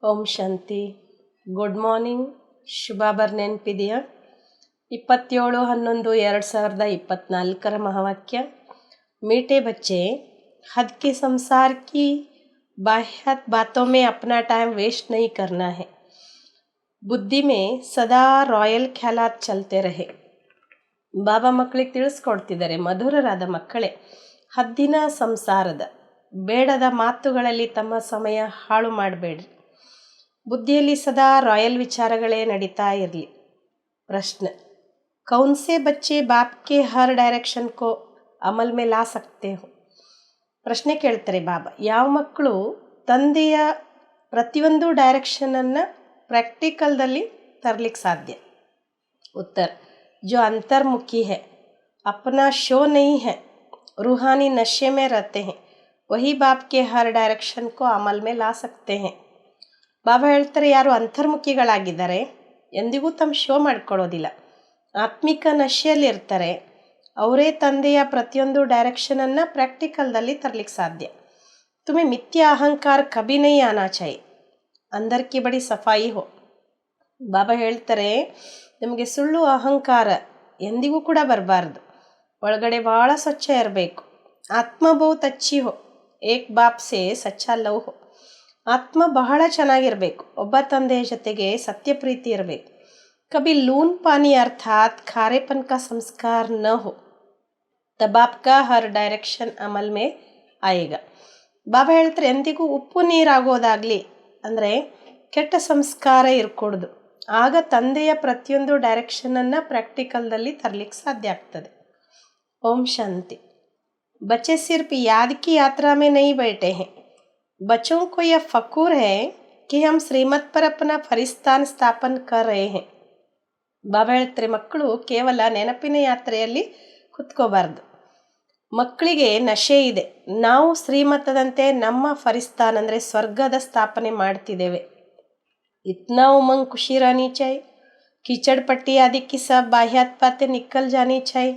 ಓಂ ಶಾಂತಿ. Good morning. ಶುಭಾಭರ್ ನೆನಪಿದೆಯಾ? 27/11/2024 ಮಹಾವಾಕ್ಯ. मीठे बच्चे, हद के संसार की बाह्य बातों में अपना टाइम वेस्ट नहीं करना है. बुद्धि में सदा ರಾಯಲ್ ಖ್ಯಾಲಾತ್ ಚಲ್ತೆ ರಹೆ. ಬಾಬಾ ಮಕ್ಕಳಿಗೆ ತಿಳಿಸ್ಕೊಡ್ತಿದ್ದಾರೆ, ಮಧುರರಾದ ಮಕ್ಕಳೇ, ಹದ್ದಿನ ಸಂಸಾರದ ಬೇಡದ ಮಾತುಗಳಲ್ಲಿ ತಮ್ಮ ಸಮಯ ಹಾಳು ಮಾಡಬೇಡ್ರಿ. ಬುದ್ಧಿಯಲ್ಲಿ ಸದಾ ರಾಯಲ್ ವಿಚಾರಗಳೇ ನಡೀತಾ ಇರಲಿ. ಪ್ರಶ್ನೆ: ಕೌನ್ಸೆ ಬಚ್ಚೆ ಬಾಪ್ ಕೆ ಹರ್ ಡೈರೆಕ್ಷನ್ ಕೋ ಅಮಲ್ ಮೇ ಲಾ ಸಕ್ತೆ ಹೋ? ಪ್ರಶ್ನೆ ಕೇಳ್ತಾರೆ ಬಾಬಾ, ಯಾವ ಮಕ್ಕಳು ತಂದೆಯ ಪ್ರತಿಯೊಂದು ಡೈರೆಕ್ಷನನ್ನು ಪ್ರಾಕ್ಟಿಕಲ್ದಲ್ಲಿ ತರಲಿಕ್ಕೆ ಸಾಧ್ಯ? ಉತ್ತರ: जो अंतर्मुखी है, अपना शो नहीं है, रूहानी नशे में रहते हैं, वही बाप के हर डायरेक्शन को अमल में ला सकते हैं. ಬಾಬಾ ಹೇಳ್ತಾರೆ, ಯಾರು ಅಂತರ್ಮುಖಿಗಳಾಗಿದ್ದಾರೆ, ಎಂದಿಗೂ ತಮ್ಮ ಶೋ ಮಾಡ್ಕೊಳ್ಳೋದಿಲ್ಲ, ಆತ್ಮಿಕ ನಶೆಯಲ್ಲಿ ಇರ್ತಾರೆ, ಅವರೇ ತಂದೆಯ ಪ್ರತಿಯೊಂದು ಡೈರೆಕ್ಷನನ್ನು ಪ್ರಾಕ್ಟಿಕಲ್ದಲ್ಲಿ ತರಲಿಕ್ಕೆ ಸಾಧ್ಯ. ತುಮೆ ಮಿಥ್ಯ ಅಹಂಕಾರ ಕಭಿ ನಹೀ ಆನಾ ಚಾಹಿಯೆ, ಅಂದರ್ ಕಿ ಬಡಿ ಸಫಾಯಿ ಹೋ. ಬಾಬಾ ಹೇಳ್ತಾರೆ, ನಿಮಗೆ ಸುಳ್ಳು ಅಹಂಕಾರ ಎಂದಿಗೂ ಕೂಡ ಬರಬಾರ್ದು, ಒಳಗಡೆ ಭಾಳ ಸ್ವಚ್ಛ ಇರಬೇಕು. ಆತ್ಮ ಬಹುತ್ ಅಚ್ಚಿ ಹೋ, ಏಕ್ ಬಾಪ್ ಸೇ ಸಚ್ಚಾ ಲವ್ ಹೋ. ಆತ್ಮ ಬಹಳ ಚೆನ್ನಾಗಿರಬೇಕು, ಒಬ್ಬ ತಂದೆಯ ಜೊತೆಗೆ ಸತ್ಯ ಪ್ರೀತಿ ಇರಬೇಕು. ಕಭಿ ಲೂನ್ ಪಾನಿ ಅರ್ಥಾತ್ ಖಾರೆಪನ್ ಕಾ ಸಂಸ್ಕಾರ ನ ಹೋ, ತಬ್ ಆಪ್ಕಾ ಹರ್ ಡೈರೆಕ್ಷನ್ ಅಮಲ್ ಮೇ ಆಯೇಗ. ಬಾಬಾ ಹೇಳ್ತಾರೆ, ಎಂದಿಗೂ ಉಪ್ಪು ನೀರಾಗೋದಾಗಲಿ ಅಂದರೆ ಕೆಟ್ಟ ಸಂಸ್ಕಾರ ಇರ್ಕೊಡ್ದು, ಆಗ ತಂದೆಯ ಪ್ರತಿಯೊಂದು ಡೈರೆಕ್ಷನನ್ನು ಪ್ರಾಕ್ಟಿಕಲ್ದಲ್ಲಿ ತರಲಿಕ್ಕೆ ಸಾಧ್ಯ ಆಗ್ತದೆ. ಓಂ ಶಾಂತಿ. ಬಚ್ಚೆ ಸಿರ್ಫ್ ಯಾದ್ ಕಿ ಯಾತ್ರಾ ಮೇ ನಹೀ ಬೈಠೆ ಹೈ, बच्चों को यह फ़खूर है कि हम श्रीमत पर अपना फरिस्तान स्थापन कर रहे हैं. ಬಾಬಾ ಹೇಳ್ತಾರೆ, ಮಕ್ಕಳು ಕೇವಲ ನೆನಪಿನ ಯಾತ್ರೆಯಲ್ಲಿ ಕುತ್ಕೋಬಾರ್ದು. ಮಕ್ಕಳಿಗೆ ನಶೆ ಇದೆ, ನಾವು ಶ್ರೀಮತದಂತೆ ನಮ್ಮ ಫರಿಸ್ತಾನ್ ಅಂದರೆ ಸ್ವರ್ಗದ ಸ್ಥಾಪನೆ ಮಾಡ್ತಿದ್ದೇವೆ. ಇತ್ನಾ ಉಮಂಗ್ ಖುಷಿ ರಾನಿ ಚಾಯ್, ಕಿಚಡ್ ಪಟ್ಟಿ ಆದಿ ಕಿ ಸಬ್ ಬಾಹ್ಯಾತ್ ಪಾತೆ ನಿಕ್ಕಲ್ ಜಾನಿ ಚಾಯ್.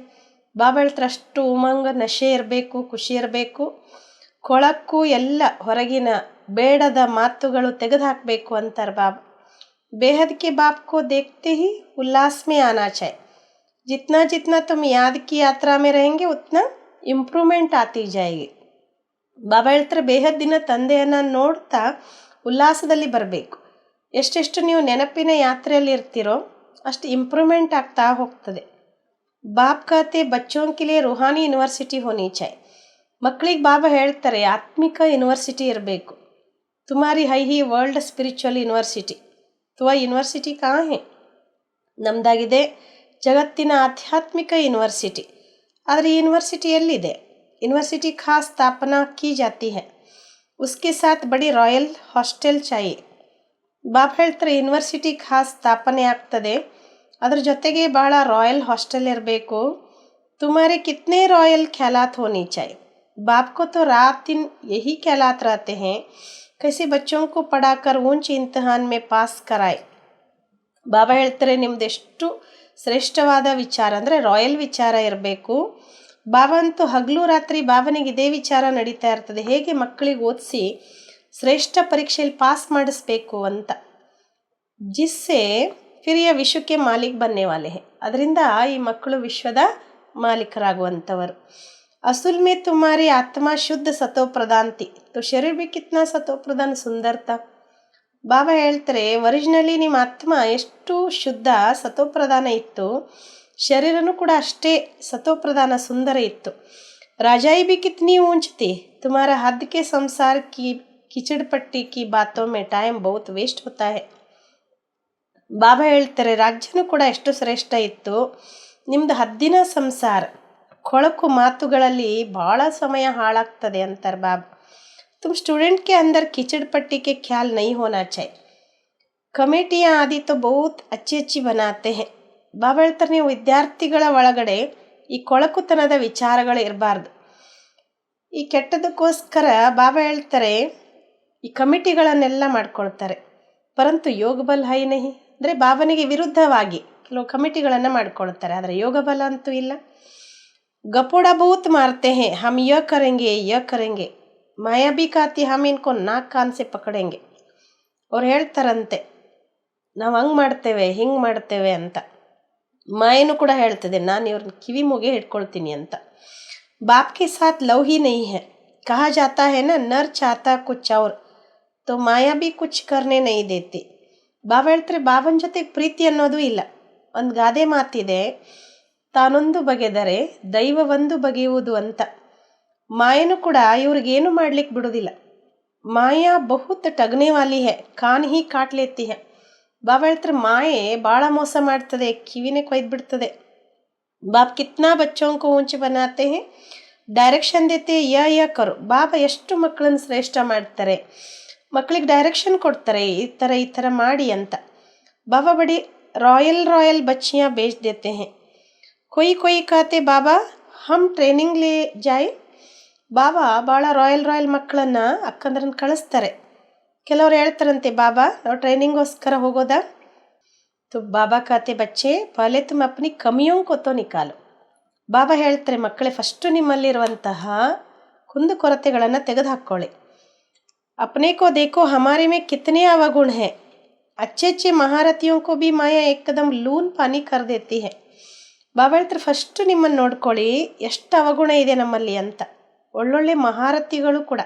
ಬಾಬಾ ಹೇಳ್ತಾರೆ, ಅಷ್ಟು ಉಮಂಗ್ ನಶೆ ಇರಬೇಕು, ಖುಷಿ ಇರಬೇಕು, ಕೊಳಕ್ಕೂ ಎಲ್ಲ ಹೊರಗಿನ ಬೇಡದ ಮಾತುಗಳು ತೆಗೆದು ಹಾಕಬೇಕು ಅಂತಾರೆ ಬಾಬಾ. बेहद के बाप को देखते ही उल्लास में आना चाहिए. जितना जितना तुम याद की यात्रा में रहेंगे उतना ಇಂಪ್ರೂವ್ಮೆಂಟ್ ಆತಿ ಜಾಯಿಗೆ. ಬಾಬಾ ಹೇಳ್ತಾರೆ, ಬೇಹದ್ದಿನ ತಂದೆಯನ್ನು ನೋಡ್ತಾ ಉಲ್ಲಾಸದಲ್ಲಿ ಬರಬೇಕು. ಎಷ್ಟೆಷ್ಟು ನೀವು ನೆನಪಿನ ಯಾತ್ರೆಯಲ್ಲಿ ಇರ್ತೀರೋ ಅಷ್ಟು ಇಂಪ್ರೂವ್ಮೆಂಟ್ ಆಗ್ತಾ ಹೋಗ್ತದೆ. ಬಾಪ್ ಕತೆ ಬಚ್ಚೋಂ ಕೆ ಲಿಯೆ ರೂಹಾನಿ ಯೂನಿವರ್ಸಿಟಿ ಹೋನಿ ಚಾಯ್. ಮಕ್ಕಳಿಗೆ ಬಾಬಾ ಹೇಳ್ತಾರೆ, ಆತ್ಮಿಕ ಯೂನಿವರ್ಸಿಟಿ ಇರಬೇಕು. ತುಮಾರಿ ಹೈ ಹಿ ವರ್ಲ್ಡ್ ಸ್ಪಿರಿಚುವಲ್ ಯೂನಿವರ್ಸಿಟಿ, ತುವಾ ಯೂನಿವರ್ಸಿಟಿ ಕಾ ಹೇ? ನಮ್ಮದಾಗಿದೆ ಜಗತ್ತಿನ ಆಧ್ಯಾತ್ಮಿಕ ಯೂನಿವರ್ಸಿಟಿ. ಆದರೆ ಯೂನಿವರ್ಸಿಟಿ ಎಲ್ಲಿದೆ? ಯೂನಿವರ್ಸಿಟಿ ಖಾಸ್ ಸ್ಥಾಪನಾ ಕಿ ಜಾತಿ ಹೈ, ಉಸ್ಕೆ ಸಾಥ್ ಬಡಿ ರಾಯಲ್ ಹಾಸ್ಟೆಲ್ ಚಾಯಿ. ಬಾಬಾ ಹೇಳ್ತಾರೆ, ಯೂನಿವರ್ಸಿಟಿ ಖಾಸ್ ಸ್ಥಾಪನೆ ಆಗ್ತದೆ, ಅದ್ರ ಜೊತೆಗೆ ಭಾಳ ರಾಯಲ್ ಹಾಸ್ಟೆಲ್ ಇರಬೇಕು. ತುಮಾರೆ ಕಿತ್ನೆ ರಾಯಲ್ ಖ್ಯಾಲಾತ್ ಹೋನಿ ಚಾಯಿ. बाप को तो रात दिन यही ख्यालात रहते हैं, कैसे बच्चों को पढ़ाकर ऊंच इम्तिहान में पास कराए. ಬಾಬಾ ಹೇಳ್ತಾರೆ, ನಿಮ್ದೆಷ್ಟು ಶ್ರೇಷ್ಠವಾದ ವಿಚಾರ ಅಂದರೆ ರಾಯಲ್ ವಿಚಾರ ಇರಬೇಕು. ಬಾಬಾ ಅಂತೂ ಹಗಲು ರಾತ್ರಿ ಬಾಬನಿಗೆ ಇದೇ ವಿಚಾರ ನಡೀತಾ ಇರ್ತದೆ, ಹೇಗೆ ಮಕ್ಕಳಿಗೆ ಓದಿಸಿ ಶ್ರೇಷ್ಠ ಪರೀಕ್ಷೆಯಲ್ಲಿ ಪಾಸ್ ಮಾಡಿಸ್ಬೇಕು ಅಂತ. ಜಿಸ್ಸೆ ಫಿರಿಯ ವಿಶ್ವಕ್ಕೆ ಮಾಲೀಕ್ ಬನ್ನೆ ವಾಲೆ ಹೇ, ಅದರಿಂದ ಈ ಮಕ್ಕಳು ವಿಶ್ವದ ಮಾಲೀಕರಾಗುವಂಥವರು. असल में तुम्हारी आत्मा शुद्ध सतो प्रधान थी, तो शरीर भी कितना सतो प्रधान सुंदर था. ಬಾಬಾ ಹೇಳ್ತಾರೆ, ಒರಿಜಿನಲಿ ನಿಮ್ಮ ಆತ್ಮ ಎಷ್ಟು ಶುದ್ಧ ಸತೋಪ್ರಧಾನ ಇತ್ತು, ಶರೀರನೂ ಕೂಡ ಅಷ್ಟೇ ಸತೋಪ್ರಧಾನ ಸುಂದರ ಇತ್ತು. ರಾಜಾಯಿ ಬಿ ಕಿತ್ನಿ ऊंच थी, तुम्हारा हद के संसार की ಕಿಚಡ್ ಪಟ್ಟಿ ಕಿ ಬಾತೋ ಮೇ ಟೈಮ್ ಬಹುತ್ ವೇಸ್ಟ್ ಹೋತಾ ಹೈ. ಬಾಬಾ ಹೇಳ್ತಾರೆ, ರಾಜ್ಯನೂ ಕೂಡ ಎಷ್ಟು ಶ್ರೇಷ್ಠ ಇತ್ತು, ನಿಮ್ಮದು ಹದ್ದಿನ ಸಂಸಾರ ಕೊಳಕು ಮಾತುಗಳಲ್ಲಿ ಭಾಳ ಸಮಯ ಹಾಳಾಗ್ತದೆ ಅಂತಾರೆ ಬಾಬಾ. तुम स्टूडेंट के अंदर कीचड़ पट्टी के ख्याल नहीं होना चाहिए. कमेटियाँ आदि तो बहुत अच्छी अच्छी बनाते हैं. ಬಾಬಾ ಹೇಳ್ತಾರೆ, ನೀವು ವಿದ್ಯಾರ್ಥಿಗಳ ಒಳಗಡೆ ಈ ಕೊಳಕುತನದ ವಿಚಾರಗಳು ಇರಬಾರ್ದು. ಈ ಕೆಟ್ಟದಕ್ಕೋಸ್ಕರ ಬಾಬಾ ಹೇಳ್ತಾರೆ, ಈ ಕಮಿಟಿಗಳನ್ನೆಲ್ಲ ಮಾಡ್ಕೊಳ್ತಾರೆ. ಪರಂತು ಯೋಗ ಬಲ ಹೈ ನಹಿ, ಅಂದರೆ ಬಾಬನಿಗೆ ವಿರುದ್ಧವಾಗಿ ಕೆಲವು ಕಮಿಟಿಗಳನ್ನು ಮಾಡ್ಕೊಳ್ತಾರೆ, ಆದರೆ ಯೋಗ ಬಲ ಅಂತೂ ಇಲ್ಲ. गपोड़ा बहुत मारते हैं, हम यह करेंगे, माया भी कहती हम इनको नाक कान से पकड़ेंगे. ಅವ್ರು ಹೇಳ್ತಾರಂತೆ, ನಾವು ಹಂಗೆ ಮಾಡ್ತೇವೆ ಹಿಂಗೆ ಮಾಡ್ತೇವೆ ಅಂತ. ಮಾಯನೂ ಕೂಡ ಹೇಳ್ತದೆ, ನಾನು ಇವ್ರನ್ನ ಕಿವಿ ಮುಗೆ ಹಿಡ್ಕೊಳ್ತೀನಿ ಅಂತ. ಬಾಪ್ ಕೆ ಸಾಥ್ ಲವ್ ಹಿ ನಹೀ ಹೈ, ಕಹಾ ಜಾತಾ ಹೈ ನಾ ನರ್ ಚಾಹತಾ ಕುಚ್ ಔರ್ ತೋ ಮಾಯಾ ಬಿ ಕುಚ್ ಕರ್ನೆ ನಹೀ ದೇತಿ. ಬಾಬಾ ಹೇಳ್ತಾರೆ, ಬಾಬನ ಜೊತೆಗೆ ಪ್ರೀತಿ ಅನ್ನೋದು ಇಲ್ಲ. ಒಂದು ಗಾದೆ ಮಾತಿದೆ, ತಾನೊಂದು ಬಗೆದರೆ ದೈವವೊಂದು ಬಗೆಯುವುದು ಅಂತ. ಮಾಯನೂ ಕೂಡ ಇವ್ರಿಗೇನು ಮಾಡ್ಲಿಕ್ಕೆ ಬಿಡೋದಿಲ್ಲ. ಮಾಯಾ ಬಹುತ್ ಟಗನೆ ವಾಲಿ ಹೈ, ಕಾನ್ ಹಿ ಕಾಟ್ ಲೇತಿ ಹೈ. ಬಾಬಾ ಹೇಳ್ತಾರೆ, ಮಾಯೆ ಭಾಳ ಮೋಸ ಮಾಡ್ತದೆ, ಕಿವಿನೇ ಕೊಯ್ದು ಬಿಡ್ತದೆ. ಬಾಪ್ ಕಿತ್ನಾ ಬಚ್ಚೋಂ ಕೋ ಊಂಚ್ ಬನಾತೆ ಹೈ, ಡೈರೆಕ್ಷನ್ ದೇತೆ ಯ ಕರೋ. ಬಾಬಾ ಎಷ್ಟು ಮಕ್ಕಳನ್ನು ಶ್ರೇಷ್ಠ ಮಾಡ್ತಾರೆ, ಮಕ್ಕಳಿಗೆ ಡೈರೆಕ್ಷನ್ ಕೊಡ್ತಾರೆ, ಈ ಥರ ಮಾಡಿ ಅಂತ. ಬಾಬಾ ಬಡಿ ರಾಯಲ್ ಬಚ್ಚಿಯಾँ ಬೇಚ್ ದೇತೆ ಹೈ. ಕೊಯ್ ಕಾತೆ ಬಾಬಾ ಹಮ್ ಟ್ರೈನಿಂಗ್ ಲೇ ಜಾಯ್. ಬಾಬಾ ಭಾಳ ರಾಯಲ್ ಮಕ್ಕಳನ್ನು ಅಕ್ಕಂದ್ರನ್ನ ಕಳಿಸ್ತಾರೆ. ಕೆಲವ್ರು ಹೇಳ್ತಾರಂತೆ, ಬಾಬಾ ನಾವು ಟ್ರೈನಿಂಗೋಸ್ಕರ ಹೋಗೋದಾ? ತು ಬಾಬಾ ಕಾತೆ ಬಚ್ಚೆ ಪಹಲೆ ತುಮ್ ಅಪ್ನಿ ಕಮಿಯೋಂ ಕೊತೋ ನಿಕಾಲು. ಬಾಬಾ ಹೇಳ್ತಾರೆ, ಮಕ್ಕಳೇ ಫಸ್ಟು ನಿಮ್ಮಲ್ಲಿರುವಂತಹ ಕುಂದು ಕೊರತೆಗಳನ್ನು ತೆಗೆದು ಹಾಕ್ಕೊಳ್ಳಿ. अपने को देखो हमारे में कितने अवगुण हैं, अच्छे महारथियों को भी माया एकदम लून पानी कर देती है. ಬಾಬಾ ಹೇಳ್ತಾರೆ, ಫಸ್ಟು ನಿಮ್ಮನ್ನು ನೋಡ್ಕೊಳ್ಳಿ, ಎಷ್ಟು ಅವಗುಣ ಇದೆ ನಮ್ಮಲ್ಲಿ ಅಂತ. ಒಳ್ಳೊಳ್ಳೆ ಮಹಾರಥಿಗಳು ಕೂಡ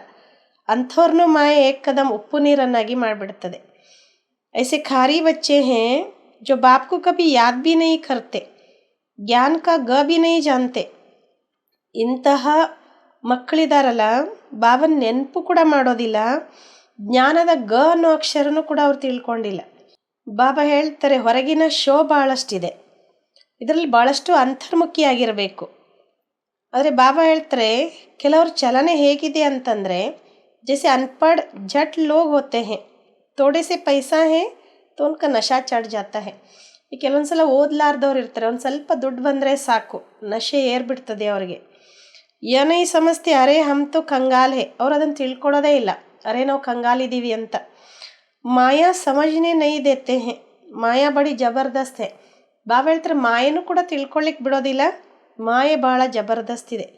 ಅಂಥವ್ರನ್ನೂ ಮಾಯ ಏಕದಮ್ ಉಪ್ಪು ನೀರನ್ನಾಗಿ ಮಾಡಿಬಿಡ್ತದೆ. ऐसे खारी बच्चे हैं जो बाप को कभी याद भी नहीं करते, ज्ञान का ग भी नहीं जानते. ಇಂತಹ ಮಕ್ಕಳಿದಾರಲ್ಲ, ಬಾಬನ ನೆನಪು ಕೂಡ ಮಾಡೋದಿಲ್ಲ, ಜ್ಞಾನದ ಗ ಅನ್ನೋ ಅಕ್ಷರನೂ ಕೂಡ ಅವ್ರು ತಿಳ್ಕೊಂಡಿಲ್ಲ. ಬಾಬಾ ಹೇಳ್ತಾರೆ, ಹೊರಗಿನ ಶೋ ಭಾಳಷ್ಟಿದೆ, ಇದರಲ್ಲಿ ಭಾಳಷ್ಟು ಅಂತರ್ಮುಖಿಯಾಗಿರಬೇಕು. ಆದರೆ ಬಾಬಾ ಹೇಳ್ತಾರೆ, ಕೆಲವ್ರ ಚಲನೆ ಹೇಗಿದೆ ಅಂತಂದರೆ, ಜೈಸೆ ಅನ್ಪಡ್ ಜಟ್ ಲೋಗ್ ಹೋತೆ ಹೇ, ಥೋಡೆ ಸೆ ಪೈಸಾ ಹೇ ತೋ ಉನ್ಕಾ ನಶಾ ಚढ़ ಜಾತಾ ಹೇ. ಈ ಕೆಲವೊಂದು ಸಲ ಓದ್ಲಾರ್ದವ್ರು ಇರ್ತಾರೆ, ಒಂದು ಸ್ವಲ್ಪ ದುಡ್ಡು ಬಂದರೆ ಸಾಕು ನಶೆ ಏರ್ಬಿಡ್ತದೆ ಅವ್ರಿಗೆ. ಏನೈ ಸಮಸ್ತೆ ಅರೆ ಹಮ್ ತೋ ಕಂಗಾಲ್ ಹೇ, ಅವ್ರು ಅದನ್ನು ತಿಳ್ಕೊಳ್ಳೋದೇ ಇಲ್ಲ, ಅರೆ ನಾವು ಕಂಗಾಲಿದ್ದೀವಿ ಅಂತ. ಮಾಯಾ ಸಮಜ್ನೆ ನೈ ದೇತೆ ಹೇ, ಮಾಯಾ ಬಡಿ ಜಬರ್ದಸ್ತ್ ಹೇ. ಬಾಬಾ ಹೇಳ್ತಾರೆ, ಮಾಯನೂ ಕೂಡ ತಿಳ್ಕೊಳ್ಳಿಕ್ಕೆ ಬಿಡೋದಿಲ್ಲ, ಮಾಯೆ ಭಾಳ ಜಬರ್ದಸ್ತ್ ಇದೆ.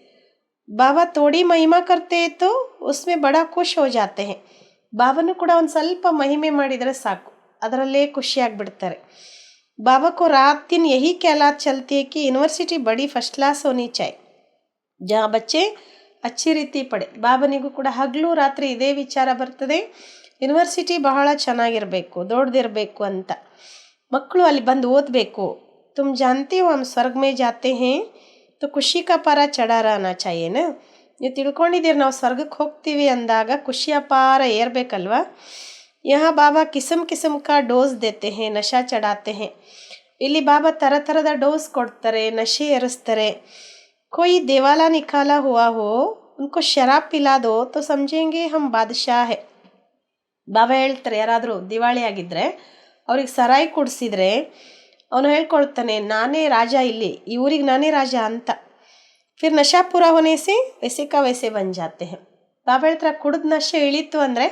ಬಾಬಾ ತೋಡಿ ಮಹಿಮಾ ಕರ್ತೆ ತೋ ಉಸ್ಮೆ ಬಡ ಖುಷ್ ಹೋ ಜಾತೆ ಹೇ. ಬಾಬಾನು ಕೂಡ ಒಂದು ಸ್ವಲ್ಪ ಮಹಿಮೆ ಮಾಡಿದರೆ ಸಾಕು, ಅದರಲ್ಲೇ ಖುಷಿಯಾಗಿಬಿಡ್ತಾರೆ. ಬಾಬಾ ಕೋ ರಾತ್ ದಿನ್ ಯಹಿ ಖ್ಯಾಲಾತ್ ಚಲ್ತಿ ಹೈ ಕಿ ಯೂನಿವರ್ಸಿಟಿ ಬಡಿ ಫಸ್ಟ್ ಕ್ಲಾಸ್ ಹೋನಿ ಚಾಯ್, ಜಾ ಬಚ್ಚೆ ಅಚ್ಚಿ ರೀತಿ ಪಡೆ. ಬಾಬನಿಗೂ ಕೂಡ ಹಗಲು ರಾತ್ರಿ ಇದೇ ವಿಚಾರ ಬರ್ತದೆ, ಯೂನಿವರ್ಸಿಟಿ ಬಹಳ ಚೆನ್ನಾಗಿರಬೇಕು, ದೊಡ್ಡದಿರಬೇಕು ಅಂತ. ಮಕ್ಕಳು ಅಲ್ಲಿ ಬಂದು ಓದಬೇಕು. ತುಮ್ ಜಾನ್ತಿ ಹೋ ಹಮ್ ಸ್ವರ್ಗ ಮೇ ಜಾತೆ ಹೇ ತೋ ಖುಷಿ ಕಾ ಪಾರ ಚಢಾ ರಹನಾ ಚಾಹಿಯೇನಾ. ನೀವು ತಿಳ್ಕೊಂಡಿದ್ದೀರಿ, ನಾವು ಸ್ವರ್ಗಕ್ಕೆ ಹೋಗ್ತೀವಿ ಅಂದಾಗ ಖುಷಿಯ ಪಾರ ಏರ್ಬೇಕಲ್ವಾ. ಯಹಾ ಬಾಬಾ ಕಿಸಮ್ ಕಾ ಡೋಸ್ ದೇತೆ ಹೇ, ನಶಾ ಚಢಾತೆ ಹೇ. ಇಲ್ಲಿ ಬಾಬಾ ಥರದ ಡೋಸ್ ಕೊಡ್ತಾರೆ, ನಶೆ ಏರಿಸ್ತಾರೆ. कोई देवाला निकाला हुआ हो, उनको शराब पिला दो तो समझेंगे हम बादशाह है. ಬಾಬಾ ಹೇಳ್ತಾರೆ, ಯಾರಾದರೂ ದಿವಾಳಿ ಆಗಿದ್ದರೆ ಅವ್ರಿಗೆ ಸರಾಯಿ ಕುಡಿಸಿದ್ರೆ ಅವನು ಹೇಳ್ಕೊಳ್ತಾನೆ, ನಾನೇ ರಾಜ, ಇಲ್ಲಿ ಈ ಊರಿಗೆ ನಾನೇ ರಾಜ ಅಂತ. ಫಿರ್ ನಶಾ ಪೂರಾ ಹೋನೆ ಸೆ ವೈಸೆ ಕಾ ವೈಸೆ ಬನ್ ಜಾತೆ ಹೇ. ಬಾಬಾ ಹೇಳ್ತಾರೆ, ಕುಡಿದ ನಶೆ ಇಳೀತು ಅಂದರೆ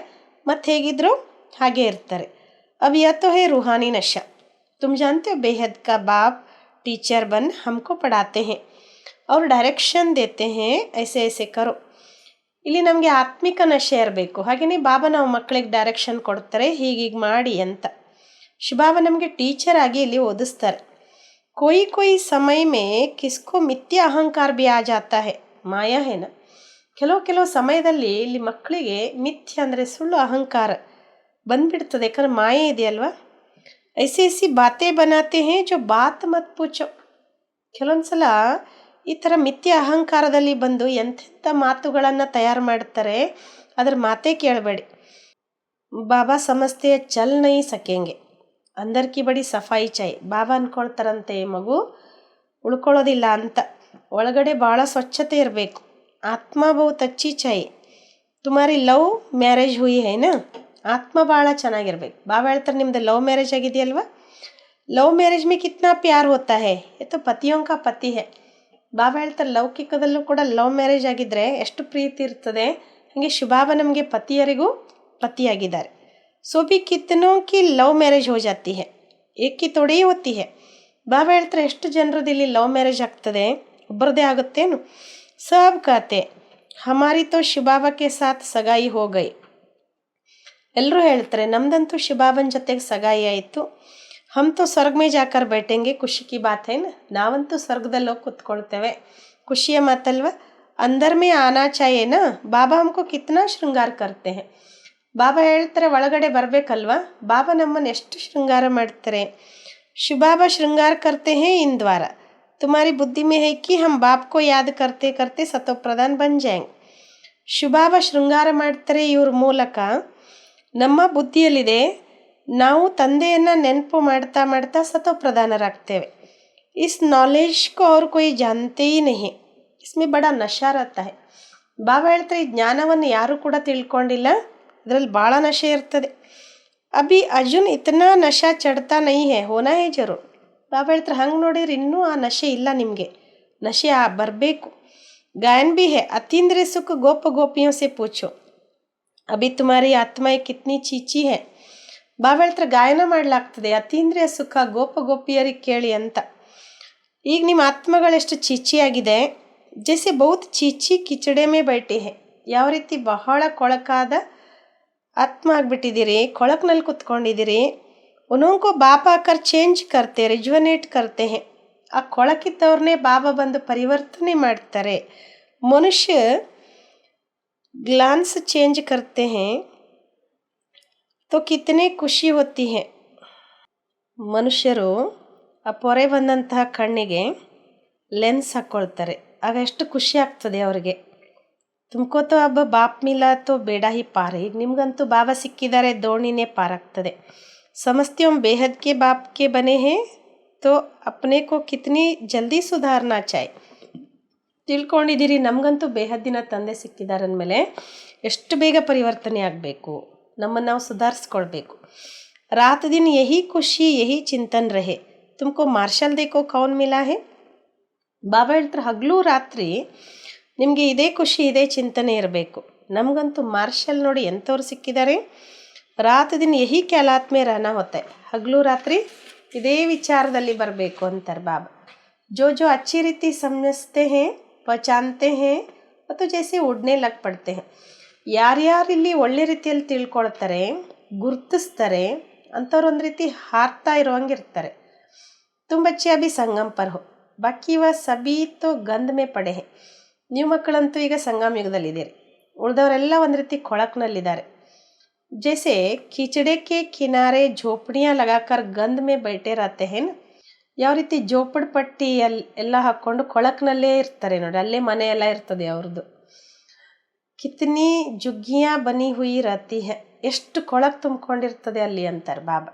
ಮತ್ತೆ ಹೇಗಿದ್ರು ಹಾಗೆ ಇರ್ತಾರೆ. अब यह तो है रूहानी नशा, तुम जानते हो बेहद का बाप टीचर बन हमको पढ़ाते हैं और डायरेक्शन देते हैं, ऐसे करो. ಇಲ್ಲಿ ನಮಗೆ ಆತ್ಮಿಕ ನಶೆ ಇರಬೇಕು, ಹಾಗೆಯೇ ಬಾಬಾ ನಾವು ಮಕ್ಕಳಿಗೆ ಡೈರೆಕ್ಷನ್ ಕೊಡ್ತಾರೆ, ಹೀಗೀಗೆ ಮಾಡಿ ಅಂತ. ಶಿವಬಾಬಾ ನಮಗೆ ಟೀಚರ್ ಆಗಿ ಇಲ್ಲಿ ಓದಿಸ್ತಾರೆ. कोई समय में किसको मिथ्या अहंकार भी आ जाता है, ಮಾಯಾ ಹೇನ. ಕೆಲವು ಸಮಯದಲ್ಲಿ ಇಲ್ಲಿ ಮಕ್ಕಳಿಗೆ ಮಿಥ್ಯ ಅಂದರೆ ಸುಳ್ಳು ಅಹಂಕಾರ ಬಂದ್ಬಿಡ್ತದೆ, ಯಾಕಂದ್ರೆ ಮಾಯೆ ಇದೆಯಲ್ವಾ. ಐಸಿ ಬಾತೆ ಬನಾತೆ ಹೇ ಜೋ ಬಾತ್ ಮತ್ ಪೂಚೋ. ಕೆಲವೊಂದು ಸಲ ಈ ಥರ ಮಿಥ್ಯ ಅಹಂಕಾರದಲ್ಲಿ ಬಂದು ಎಂಥೆಂಥ ಮಾತುಗಳನ್ನು ತಯಾರು ಮಾಡ್ತಾರೆ, ಅದ್ರ ಮಾತೇ ಕೇಳಬೇಡಿ. ಬಾಬಾ ಸಮಸ್ತೆ ಚಲ್ ನೈ ಸಕೆಂಗೆ, ಅಂದರ್ಕಿ ಬಡಿ ಸಫಾಯಿ ಚಾಯ್. ಬಾಬಾ ಅಂದ್ಕೊಳ್ತಾರಂತೆ, ಮಗು ಉಳ್ಕೊಳ್ಳೋದಿಲ್ಲ ಅಂತ, ಒಳಗಡೆ ಭಾಳ ಸ್ವಚ್ಛತೆ ಇರಬೇಕು. ಆತ್ಮ ಬಹುತ್ ಅಚ್ಚಿ ಚಾಯ್, ತುಮಾರಿ ಲವ್ ಮ್ಯಾರೇಜ್ ಹುಯಿ ಹೈನಾ, ಆತ್ಮ ಭಾಳ ಚೆನ್ನಾಗಿರ್ಬೇಕು. ಬಾಬಾ ಹೇಳ್ತಾರೆ, ನಿಮ್ದು ಲವ್ ಮ್ಯಾರೇಜ್ ಆಗಿದೆಯಲ್ವಾ. ಲವ್ ಮ್ಯಾರೇಜ್ ಮೇ ಕಿತ್ನಾ ಪ್ಯಾರ್ ಹೋತಾ ಹೇ, ಇದು ಪತಿಯೋಂ ಕಾ ಪತಿ ಹೇ. ಬಾಬಾ ಹೇಳ್ತಾರೆ, ಲೌಕಿಕದಲ್ಲೂ ಕೂಡ ಲವ್ ಮ್ಯಾರೇಜ್ ಆಗಿದ್ದರೆ ಎಷ್ಟು ಪ್ರೀತಿ ಇರ್ತದೆ, ಹಾಗೆ ಶಿವಬಾಬಾ ನಮಗೆ ಪತಿಯರಿಗೂ ಪತಿಯಾಗಿದ್ದಾರೆ. ಸೋ ಬಿ ಕಿತ್ನೋ ಕಿ ಲವ್ ಮ್ಯಾರೇಜ್ ಹೋ ಜಾತಿ ಹೇ, ಏಕಿ ತೊಡೆ ಹೋತಿ ಹೇ. ಬಾಬಾ ಹೇಳ್ತಾರೆ, ಎಷ್ಟು ಜನರದ್ದು ಇಲ್ಲಿ ಲವ್ ಮ್ಯಾರೇಜ್ ಆಗ್ತದೆ, ಒಬ್ಬರದೇ ಆಗುತ್ತೇನು. ಸಬ್ ಕಾತೆ ಹಮಾರಿ ತೋ ಶಿವಬಾಬಾ ಕೆ ಸಾಥ್ ಸಗಾಯಿ ಹೋ ಗೈ. ಎಲ್ಲರೂ ಹೇಳ್ತಾರೆ ನಮ್ದಂತೂ ಶಿಬಾಬನ್ ಜೊತೆಗೆ ಸಗಾಯಿ ಆಯಿತು, ಹಮ್ ತೋ ಸ್ವರ್ಗ ಮೇ ಜಾಕರ್ बैठेंगे, ಖುಷಿ ಕಿ ಬಾತ್ है ना, ನಾವಂತೂ ಸ್ವರ್ಗದಲ್ಲಿ ಹೋಗಿ ಕುತ್ಕೊಳ್ತೇವೆ, ಖುಷಿಯ ಮಾತಲ್ವ. ಅಂದರ್ ಮೇ ಆನಾ ಚಾಹಿಯೇ ನಾ, ಬಾಬಾ ಹಮ್ಕೋ ಕಿತ್ನಾ ಶೃಂಗಾರ ಕರ್ತೆ ಹೈ. ಬಾಬಾ ಹೇಳ್ತಾರೆ ಒಳಗಡೆ ಬರಬೇಕಲ್ವಾ, ಬಾಬಾ ನಮ್ಮನ್ನು ಎಷ್ಟು ಶೃಂಗಾರ ಮಾಡ್ತಾರೆ. ಶಿವಬಾಬಾ ಶೃಂಗಾರ ಕರ್ತೆ ಹೈ ಇನ್ ದ್ವಾರ, ತುಮಾರಿ ಬುದ್ಧಿ ಮೇ ಹೈ ಕಿ ಹಮ್ ಬಾಪ್ ಕೋ ಯಾದ್ ಕರ್ತೆ ಕರ್ತೆ ಸತೋ ಪ್ರಧಾನ್ ಬನ್ ಜಾಯೆಂಗೆ. ಶಿವಬಾಬಾ ಶೃಂಗಾರ ಮಾಡ್ತಾರೆ ಇವ್ರ ಮೂಲಕ, ನಮ್ಮ ಬುದ್ಧಿಯಲ್ಲಿದೆ ನಾವು ತಂದೆಯನ್ನು ನೆನಪು ಮಾಡ್ತಾ ಮಾಡ್ತಾ ಸತೋ ಪ್ರಧಾನರಾಗ್ತೇವೆ. ಇಸ್ ನಾಲೆಜ್ ಕೋ ಅವ್ರು ಕೊಯ್ ಜಾನ್ತೆ ಹಿ ನಹಿ, ಇಸ್ಮೇ ಬಡ ನಶಾ ರಹತಾ ಹೈ. ಬಾಬಾ ಹೇಳ್ತಾರೆ ಈ ಜ್ಞಾನವನ್ನು ಯಾರೂ ಕೂಡ ತಿಳ್ಕೊಂಡಿಲ್ಲ, ಇದರಲ್ಲಿ ಭಾಳ ನಶೆ ಇರ್ತದೆ. ಅಭಿ ಅರ್ಜುನ್ ಇತನಾ ನಶಾ ಚಡ್ತಾ ನಹಿ ಹೈ, ಹೋನಾ ಹೈ ಜರೂರ್. ಬಾಬಾ ಹೇಳ್ತಾರೆ ಹಂಗೆ ನೋಡಿದ್ರೆ ಇನ್ನೂ ಆ ನಶೆ ಇಲ್ಲ ನಿಮಗೆ, ನಶೆ ಬರಬೇಕು. ಗಾಯನ್ ಭಿ ಹೈ, ಅತೀಂದ್ರಿಯ ಸುಖ ಗೋಪ ಗೋಪಿಯೋ ಸೆ ಪೂಛೋ, ಅಭಿ ತುಮಾರಿ ಆತ್ಮ ಕಿತ್ನಿ ಚೀಚಿ ಹೈ. ಬಾಬಾ ಹೇಳ್ತಾರೆ ಗಾಯನ ಮಾಡಲಾಗ್ತದೆ, ಅತೀಂದ್ರಿಯ ಸುಖ ಗೋಪ ಗೋಪಿಯರಿಗೆ ಕೇಳಿ ಅಂತ. ಈಗ ನಿಮ್ಮ ಆತ್ಮಗಳೆಷ್ಟು ಚೀಚಿಯಾಗಿದೆ, ಜೈಸೆ ಬಹುತ್ ಚೀಚಿ ಕಿಚಡೆ ಮೇ ಬೈಠೆ ಹೈ, ಯಾವ ರೀತಿ ಬಹಳ ಕೊಳಕಾದ ಆತ್ಮ ಆಗಿಬಿಟ್ಟಿದ್ದೀರಿ, ಕೊಳಕ್ನಲ್ಲಿ ಕುತ್ಕೊಂಡಿದ್ದೀರಿ. ಉನೋಂಕೋ ಬಾಬಾ ಆಕರ್ ಚೇಂಜ್ ಕರ್ತೆ, ರಿಜ್ವನೇಟ್ ಕರ್ತೆ ಹೈ. ಆ ಕೊಳಕಿದ್ದವ್ರನ್ನೇ ಬಾಬಾ ಬಂದು ಪರಿವರ್ತನೆ ಮಾಡ್ತಾರೆ. ಮನುಷ್ಯ ಗ್ಲಾನ್ಸ್ ಚೇಂಜ್ ಕರ್ತೆ ಹೈ ತೋ ಕಿತನೆ ಖುಷಿ ಹೋತಿ ಹೈ. ಮನುಷ್ಯರು ಆ ಪೊರೆ ಬಂದಂತಹ ಕಣ್ಣಿಗೆ ಲೆನ್ಸ್ ಹಾಕ್ಕೊಳ್ತಾರೆ, ಆಗ ಎಷ್ಟು ಖುಷಿ ಆಗ್ತದೆ ಅವರಿಗೆ. ತುಮಕೋ ತೋ ಅಬ್ಬ ಬಾಪ್ ಮಿಲಾ ತೋ ಬೇಡ ಹಿ ಪಾರ್, ಈಗ ನಿಮಗಂತೂ ಬಾಬಾ ಸಿಕ್ಕಿದ್ದಾರೆ, ದೋಣಿನೇ ಪಾರಾಗ್ತದೆ. ಸಮಸ್ತೆ ಹಮ್ ಬೇಹದ್ ಕೆ ಬಾಪ್ ಕೆ ಬನೆ ಹೇ ತೋ ಅಪ್ನೆ ಕೋ ಕಿತ್ನಿ ಜಲ್ದಿ ಸುಧಾರನಾ ಚಾಯ್. ತಿಳ್ಕೊಂಡಿದ್ದೀರಿ ನಮಗಂತೂ ಬೇಹದ್ದಿನ ತಂದೆ ಸಿಕ್ಕಿದ್ದಾರೆ ಅಂದಮೇಲೆ ಎಷ್ಟು ಬೇಗ ಪರಿವರ್ತನೆ ಆಗಬೇಕು, ನಮ್ಮನ್ನು ನಾವು ಸುಧಾರಿಸ್ಕೊಳ್ಬೇಕು. ರಾತ್ ದಿನ ಯಹಿ ಖುಷಿ ಯಹಿ ಚಿಂತನ್ ರಹೆ, ತುಮಕೋ ಮಾರ್ಷಲ್ ದೇಕೋ ಕೌನ್ ಮಿಲಾ ಹೇ. ಬಾಬಾ ಹೇಳ್ತಾರೆ ಹಗಲು ರಾತ್ರಿ ನಿಮಗೆ ಇದೇ ಖುಷಿ ಇದೇ ಚಿಂತನೆ ಇರಬೇಕು. ನಮಗಂತೂ ಮಾರ್ಷಲ್ ನೋಡಿ ಎಂಥವ್ರು ಸಿಕ್ಕಿದ್ದಾರೆ. ರಾತ್ ದಿನ ಯಹಿ ಕ್ಯಾಲಾತ್ ಮೇ ರಹನಾ ಹೋತೆ, ಹಗಲು ರಾತ್ರಿ ಇದೇ ವಿಚಾರದಲ್ಲಿ ಬರಬೇಕು ಅಂತಾರೆ ಬಾಬಾ. ಜೋ ಜೋ ಅಚ್ಚಿ ರೀತಿ ಸಮಜ್ತೆ ಹೇ ಪಚಾನ್ತೆ ಹೇ ಮತ್ತು ಜೈಸೆ ಉಡ್ನೆ ಲಗ್ ಪಡ್ತೆ ಹೇ. ಯಾರ್ಯಾರು ಇಲ್ಲಿ ಒಳ್ಳೆ ರೀತಿಯಲ್ಲಿ ತಿಳ್ಕೊಳ್ತಾರೆ, ಗುರ್ತಿಸ್ತಾರೆ, ಅಂಥವ್ರು ಒಂದು ರೀತಿ ಹಾರ್ತಾ ಇರೋಂಗಿರ್ತಾರೆ. ತುಮ್ ಬಚ್ಚೆ ಅಭಿ ಸಂಗಮ್ ಪರ್ ಹೋ, ಬಾಕಿ ವ ಸಬಿ ತೋ ಗಂಧ ಮೇ ಪಡೆ ಹೇ. ನೀವು ಮಕ್ಕಳಂತೂ ಈಗ ಸಂಗಮ ಯುಗದಲ್ಲಿದ್ದೀರಿ, ಉಳಿದವರೆಲ್ಲ ಒಂದು ರೀತಿ ಕೊಳಕ್ನಲ್ಲಿದ್ದಾರೆ. ಜೈಸೆ ಕಿಚಡೆ ಕೆ ಕಿನಾರೆ ಝೋಪಡಿಯಾँ ಲಗಾಕರ್ ಗಂಧ ಮೇ ಬೈಟೆ ರಹತೆ ಹೇ ನ, ಯಾವ ರೀತಿ ಜೋಪಡ್ ಪಟ್ಟಿ ಎಲ್ಲ ಹಾಕ್ಕೊಂಡು ಕೊಳಕ್ನಲ್ಲೇ ಇರ್ತಾರೆ ನೋಡಿ, ಅಲ್ಲೇ ಮನೆ ಎಲ್ಲ ಇರ್ತದೆ ಅವ್ರದ್ದು. ಕಿತ್ನಿ ಜುಗ್ಗಿಯಾँ ಬನಿ ಹುಯಿ ರಹತಿ ಹೈ, ಎಷ್ಟು ಕೊಳಕ್ ತುಂಬಿಕೊಂಡಿರ್ತದೆ ಅಲ್ಲಿ ಅಂತಾರೆ ಬಾಬಾ.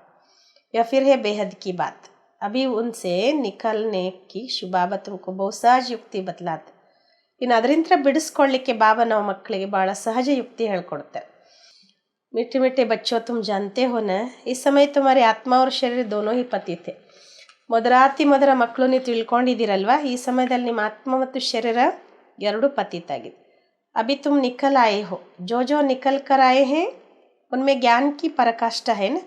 ಯಾ ಫಿರ್ ಹೇ ಬೇಹದ್ ಕಿ ಬಾತ್, ಅಭಿ ಉನ್ಸೆ ನಿಕಲ್ನೆ ಕಿ ಶಿವಬಾಬಾ ತುಮಕೋ ಬಹು ಸಹಜ ಯುಕ್ತಿ ಬದಲಾತೆ. ಇನ್ನು ಅದರಿಂದ ಬಿಡಿಸ್ಕೊಳ್ಳಿಕ್ಕೆ ಬಾಬಾ ನಾವು ಮಕ್ಕಳಿಗೆ ಭಾಳ ಸಹಜ ಯುಕ್ತಿ ಹೇಳ್ಕೊಡ್ತಾರೆ. मीठे मीठे बच्चों तुम जानते हो ना, इस समय तुम्हारे आत्मा और शरीर दोनों ही पति थे. ಮಧುರಾತಿ ಮಧುರ ಮಕ್ಕಳು ನೀವು ತಿಳ್ಕೊಂಡಿದ್ದೀರಲ್ವ, ಈ ಸಮಯದಲ್ಲಿ ನಿಮ್ಮ ಆತ್ಮ ಮತ್ತು ಶರೀರ ಎರಡೂ ಪತಿತಾಗಿದೆ. ಅಭಿ ತುಮ್ ನಿಕಲ್ ಆಯೆ ಹೋ, ಜೋ ಜೋ ನಿಕಲ್ ಕರ್ ಆಯೆ ಹೇ ಉನ್ಮೆ ಜ್ಞಾನ ಕಿ ಪರಾಕಾಷ್ಠ ಹೇ ನ.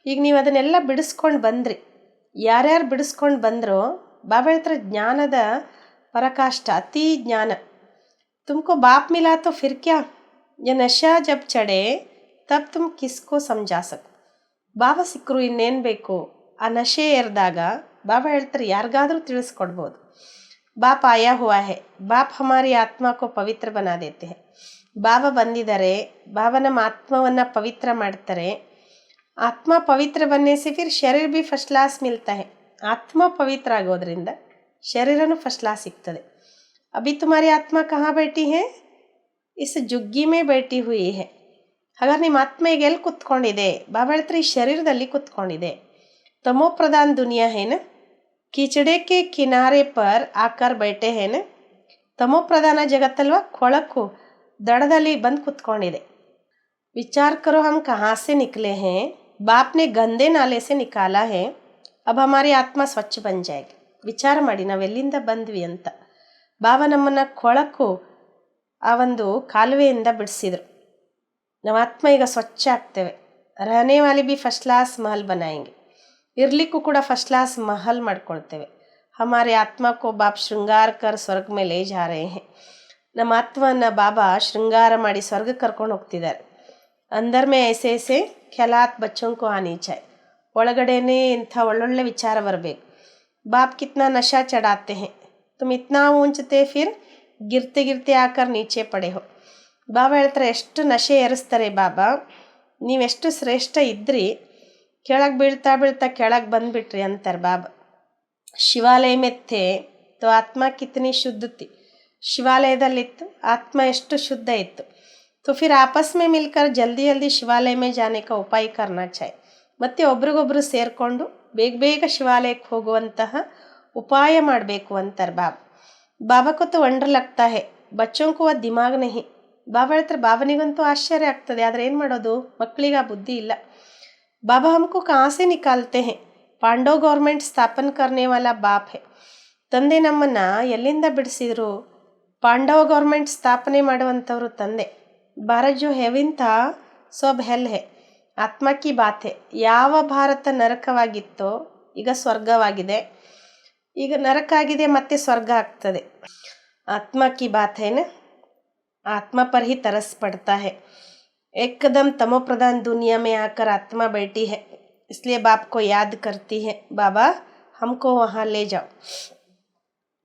ಈಗ ನೀವು ಅದನ್ನೆಲ್ಲ ಬಿಡಿಸ್ಕೊಂಡು ಬಂದ್ರಿ, ಯಾರ್ಯಾರು ಬಿಡಿಸ್ಕೊಂಡು ಬಂದರೋ ಬಾಬಾ ಹೇಳ್ತಾರೆ ಜ್ಞಾನದ ಪರಾಕಾಷ್ಠ, ಅತಿ ಜ್ಞಾನ. ತುಮಕೋ ಬಾಪ್ ಮಿಲಾ ತೋ ಫಿರ್ ಕ್ಯಾ, ಯ ನಶಾ ಜಬ್ ಚಡೆ ತಬ್ ತುಮ್ ಕಿಸ್ಕೋ ಸಮಜಾ ಸಕೋ. ಬಾಬಾ ಸಿಕ್ಕರು ಇನ್ನೇನು ಬೇಕು, ಆ ನಶೆ ಏರಿದಾಗ ಬಾಬಾ ಹೇಳ್ತಾರೆ ಯಾರಿಗಾದರೂ ತಿಳಿಸ್ಕೊಡ್ಬೋದು. ಬಾಪ್ ಆಯಾ ಹುವಾ ಹೇ, ಬಾಪ್ ಹಮಾರಿ ಆತ್ಮ ಕೋ ಪವಿತ್ರ ಬನಾ ದೇತೆ ಹೇ. ಬಾಬಾ ಬಂದಿದ್ದಾರೆ, ಬಾಬಾ ನಮ್ಮ ಆತ್ಮವನ್ನು ಪವಿತ್ರ ಮಾಡ್ತಾರೆ. ಆತ್ಮ ಪವಿತ್ರ ಬನ್ನೆ ಸೆ ಫಿರ್ ಶರೀರ ಭಿ ಫಸ್ಟ್ ಕ್ಲಾಸ್ ಮಿಲ್ತಾ ಹೇ. ಆತ್ಮ ಪವಿತ್ರ ಆಗೋದ್ರಿಂದ ಶರೀರನೂ ಫಸ್ಟ್ ಕ್ಲಾಸ್ ಸಿಗ್ತದೆ. ಅಭಿ ತುಮಾರಿ ಆತ್ಮ ಕಹಾ ಬೈಠಿ ಹೇ, ಇಸ್ ಜುಗ್ಗಿ ಮೇ ಬೈಠಿ ಹುಯಿ ಹೇ. ಹಾಗಾದ್ರೆ ನಿಮ್ಮ ಆತ್ಮ ಈಗ ಎಲ್ಲಿ ಕುತ್ಕೊಂಡಿದೆ, ಬಾಬಾ ಹೇಳ್ತಾರೆ ಈ ಶರೀರದಲ್ಲಿ ಕುತ್ಕೊಂಡಿದೆ. ತಮೋ ಪ್ರಧಾನ್ ದುನಿಯಾ ಹೇನ, ಕಿಚಡೆ ಕೆ ಕಿನಾರೆ ಪರ್ ಆಕರ್ ಬೈಟೆ ಹೇನ. ತಮೋ ಪ್ರಧಾನ ಜಗತ್ತಲ್ವ, ಕೊಳಕು ದಡದಲ್ಲಿ ಬಂದು ಕುತ್ಕೊಂಡಿದೆ. ವಿಚಾರ ಕರೋ ಹಮ್ ಕಹಾ ಸೆ ನಿಕಲೆ ಹೇ, ಬಾಪ್ ನೆ ಗಂದೆ ನಾಲೆ ಸೆ ನಿಕಾಲಾ ಹೇ, ಅಬ್ ಹಮಾರಿ ಆತ್ಮ ಸ್ವಚ್ಛ ಬನ್ ಜಾಯೇಗಿ. ವಿಚಾರ ಮಾಡಿ ನಾವೆಲ್ಲಿಂದ ಬಂದ್ವಿ ಅಂತ. ಬಾಬಾ ನಮ್ಮನ್ನು ಕೊಳಕು ಆ ಒಂದು ಕಾಲುವೆಯಿಂದ ಬಿಡಿಸಿದ್ರು, ನಮ್ಮ ಆತ್ಮ ಈಗ ಸ್ವಚ್ಛ ಆಗ್ತೇವೆ. ರಹನೆ ವಾಲಿ ಬಿ ಫಸ್ಟ್ ಕ್ಲಾಸ್ ಮಹಲ್ ಬನಾಯಂಗೆ, ಇರಲಿಕ್ಕೂ ಕೂಡ ಫಸ್ಟ್ ಕ್ಲಾಸ್ ಮಹಲ್ ಮಾಡ್ಕೊಳ್ತೇವೆ. ಹಮಾರೆ ಆತ್ಮ ಕೋ ಬಾಪ್ ಶೃಂಗಾರ ಕರ್ ಸ್ವರ್ಗ ಮೇಲೆ ಜಾ ರಹೆ ಹೇ. ನಮ್ಮ ಆತ್ಮವನ್ನು ಬಾಬಾ ಶೃಂಗಾರ ಮಾಡಿ ಸ್ವರ್ಗಕ್ಕೆ ಕರ್ಕೊಂಡು ಹೋಗ್ತಿದ್ದಾರೆ. अंदर में ऐसे ऐसे ख्यालात बच्चों को आनी चाहिए. ಒಳಗಡೆನೇ ಇಂಥ ಒಳ್ಳೊಳ್ಳೆ ವಿಚಾರ ಬರಬೇಕು. बाप कितना नशा चढ़ाते हैं, तुम इतना ऊंचते फिर गिरते गिरते आकर नीचे पड़े हो. ಬಾಬಾ ಹೇಳ್ತಾರೆ, ಎಷ್ಟು ನಶೆ ಏರಿಸ್ತಾರೆ ಬಾಬಾ, ನೀವೆಷ್ಟು ಶ್ರೇಷ್ಠ ಇದ್ರಿ, ಕೆಳಗೆ ಬೀಳ್ತಾ ಬೀಳ್ತಾ ಕೆಳಗೆ ಬಂದುಬಿಟ್ರಿ ಅಂತಾರೆ ಬಾಬಾ. ಶಿವಾಲಯ ಮೆತ್ತೆ ತೋ ಆತ್ಮ ಕಿತನಿ ಶುದ್ಧ ಥಿ, ಶಿವಾಲಯದಲ್ಲಿತ್ತು ಆತ್ಮ ಎಷ್ಟು ಶುದ್ಧ ಇತ್ತು. तो फिर आपस में मिलकर जल्दी जल्दी शिवालय में जाने का उपाय करना चाहिए. ಮತ್ತೆ ಒಬ್ರಿಗೊಬ್ರು ಸೇರಿಕೊಂಡು ಬೇಗ ಬೇಗ ಶಿವಾಲಯಕ್ಕೆ ಹೋಗುವಂತಹ ಉಪಾಯ ಮಾಡಬೇಕು ಅಂತಾರೆ ಬಾಬಾ. ಬಾಬಾ को तो ವಂಡರ್ लगता है, बच्चों को वो दिमाग नहीं. ಬಾಬಾ ಹೇಳ್ತಾರೆ, ಬಾಬನಿಗಂತೂ ಆಶ್ಚರ್ಯ ಆಗ್ತದೆ, ಆದರೆ ಏನು ಮಾಡೋದು, ಮಕ್ಕಳಿಗೆ ಆ ಬುದ್ಧಿ ಇಲ್ಲ. ಬಾಬಾ हमको कहाँ से निकालते हैं, ಪಾಂಡವ ಗೌರ್ಮೆಂಟ್ ಸ್ಥಾಪನೆ करने वाला बाप है. ತಂದೆ ನಮ್ಮನ್ನು ಎಲ್ಲಿಂದ ಬಿಡಿಸಿದ್ರು, ಪಾಂಡವ ಗೌರ್ಮೆಂಟ್ ಸ್ಥಾಪನೆ ಮಾಡುವಂಥವ್ರು ತಂದೆ. ಭಾರತ ಜೋ ಹೆವಿನ್ ಥಾ ಸಬ್ ಹೆಲ್ ಹೇ, ಆತ್ಮ ಕಿ ಬಾತ್ ಹೇ. ಯಾವ ಭಾರತ ನರಕವಾಗಿತ್ತೋ ಈಗ ಸ್ವರ್ಗವಾಗಿದೆ, ಈಗ ನರಕ ಆಗಿದೆ ಮತ್ತೆ ಸ್ವರ್ಗ ಆಗ್ತದೆ. ಆತ್ಮ ಕಿ ಬಾತ್ ಹೇ ನ, आत्मा पर ही तरस पड़ता है. एकदम तमो प्रधान दुनिया में आकर आत्मा बैठी है, इसलिए बाप को याद करती है, बाबा हमको वहाँ ले जाओ.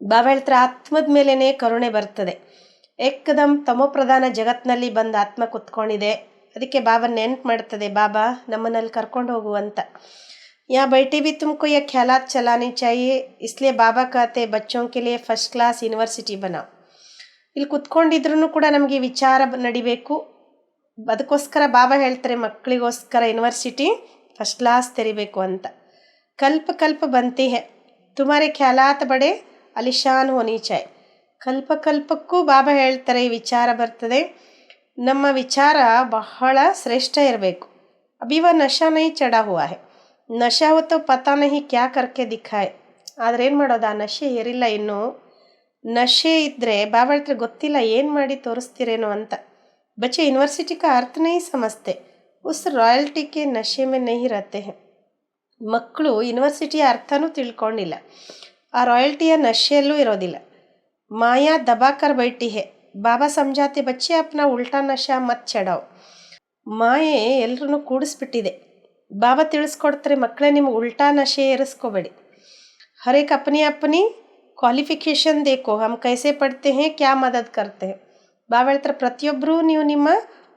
ಬಾಬಾ ಹೇಳ್ತಾರೆ, ಆತ್ಮದ ಮೇಲೇ ಕರುಣೆ ಬರ್ತದೆ. ಏಕದಮ್ ತಮೋ ಪ್ರಧಾನ ಜಗತ್ತಿನಲ್ಲಿ ಬಂದು ಆತ್ಮ ಕುತ್ಕೊಂಡಿದೆ, ಅದಕ್ಕೆ ಬಾಬಾ ನೆನ್ಪು ಮಾಡ್ತದೆ, ಬಾಬಾ ನಮ್ಮನ್ನಲ್ಲಿ ಕರ್ಕೊಂಡು ಹೋಗುವಂತ. यहाँ बैठे भी तुमको यह ख्यालात चलाने चाहिए, इसलिए बाबा कहते बच्चों के लिए फर्स्ट क्लास यूनिवर्सिटी बनाओ. ಇಲ್ಲಿ ಕುತ್ಕೊಂಡಿದ್ರೂ ಕೂಡ ನಮಗೆ ವಿಚಾರ ನಡಿಬೇಕು, ಅದಕ್ಕೋಸ್ಕರ ಬಾಬಾ ಹೇಳ್ತಾರೆ ಮಕ್ಕಳಿಗೋಸ್ಕರ ಯೂನಿವರ್ಸಿಟಿ ಫಸ್ಟ್ ಕ್ಲಾಸ್ ತೆರಿಬೇಕು ಅಂತ. ಕಲ್ಪ ಕಲ್ಪ ಬಂತಿ ಹೇ, ತುಮಾರೆ ಖ್ಯಾಲಾತ್ ಬಡೆ ಅಲಿಶಾನ್ ಹೋನಿ ಚಾಯ್. ಕಲ್ಪ ಕಲ್ಪಕ್ಕೂ ಬಾಬಾ ಹೇಳ್ತಾರೆ ಈ ವಿಚಾರ ಬರ್ತದೆ, ನಮ್ಮ ವಿಚಾರ ಬಹಳ ಶ್ರೇಷ್ಠ ಇರಬೇಕು. ಅಭಿ ವ ನಶಾ ನಹಿ ಚಢಾ ಹುವಾ ಹೈ, ನಶಾ ಹೊತ್ತು ಪತಾ ನಹಿ ಕ್ಯಾ ಕರ್ಕೆ ದಿಖಾಯ್. ಆದರೆ ಏನು ಮಾಡೋದು, ಆ ನಶೆ ಏರಿಲ್ಲ ಇನ್ನೂ. ನಶೆ ಇದ್ದರೆ ಬಾಬಾ ಹೇಳ್ತಾರೆ ಗೊತ್ತಿಲ್ಲ ಏನು ಮಾಡಿ ತೋರಿಸ್ತೀರೇನೋ ಅಂತ. बच्चे यूनिवर्सिटी का अर्थ नहीं समझते, उस रॉयल्टी के नशे में नहीं रहते हैं. ಮಕ್ಕಳು ಯೂನಿವರ್ಸಿಟಿಯ ಅರ್ಥನೂ ತಿಳ್ಕೊಂಡಿಲ್ಲ, ಆ ರಾಯಲ್ಟಿಯ ನಶೆಯಲ್ಲೂ ಇರೋದಿಲ್ಲ. ಮಾಯಾ ದಬಾಕರ್ ಬೈಟಿ ಹೇ, ಬಾಬಾ ಸಮझाते बच्चे अपना उल्टा नशा मत चढ़ाओ. ಮಾಯೆ ಎಲ್ಲರನ್ನೂ ಕೂಡಿಸ್ಬಿಟ್ಟಿದೆ. ಬಾಬಾ ತಿಳಿಸ್ಕೊಡ್ತಾರೆ, ಮಕ್ಕಳೇ ನಿಮ್ಮ ಉಲ್ಟಾ ನಶೆ ಏರಿಸ್ಕೋಬೇಡಿ. हर एक अपनी अपनी ಕ್ವಾಲಿಫಿಕೇಷನ್ देखो, हम कैसे पढ़ते हैं, क्या मदद करते हैं. ಬಾಬಾ ಹೇಳ್ತಾರೆ, ಪ್ರತಿಯೊಬ್ಬರೂ ನೀವು ನಿಮ್ಮ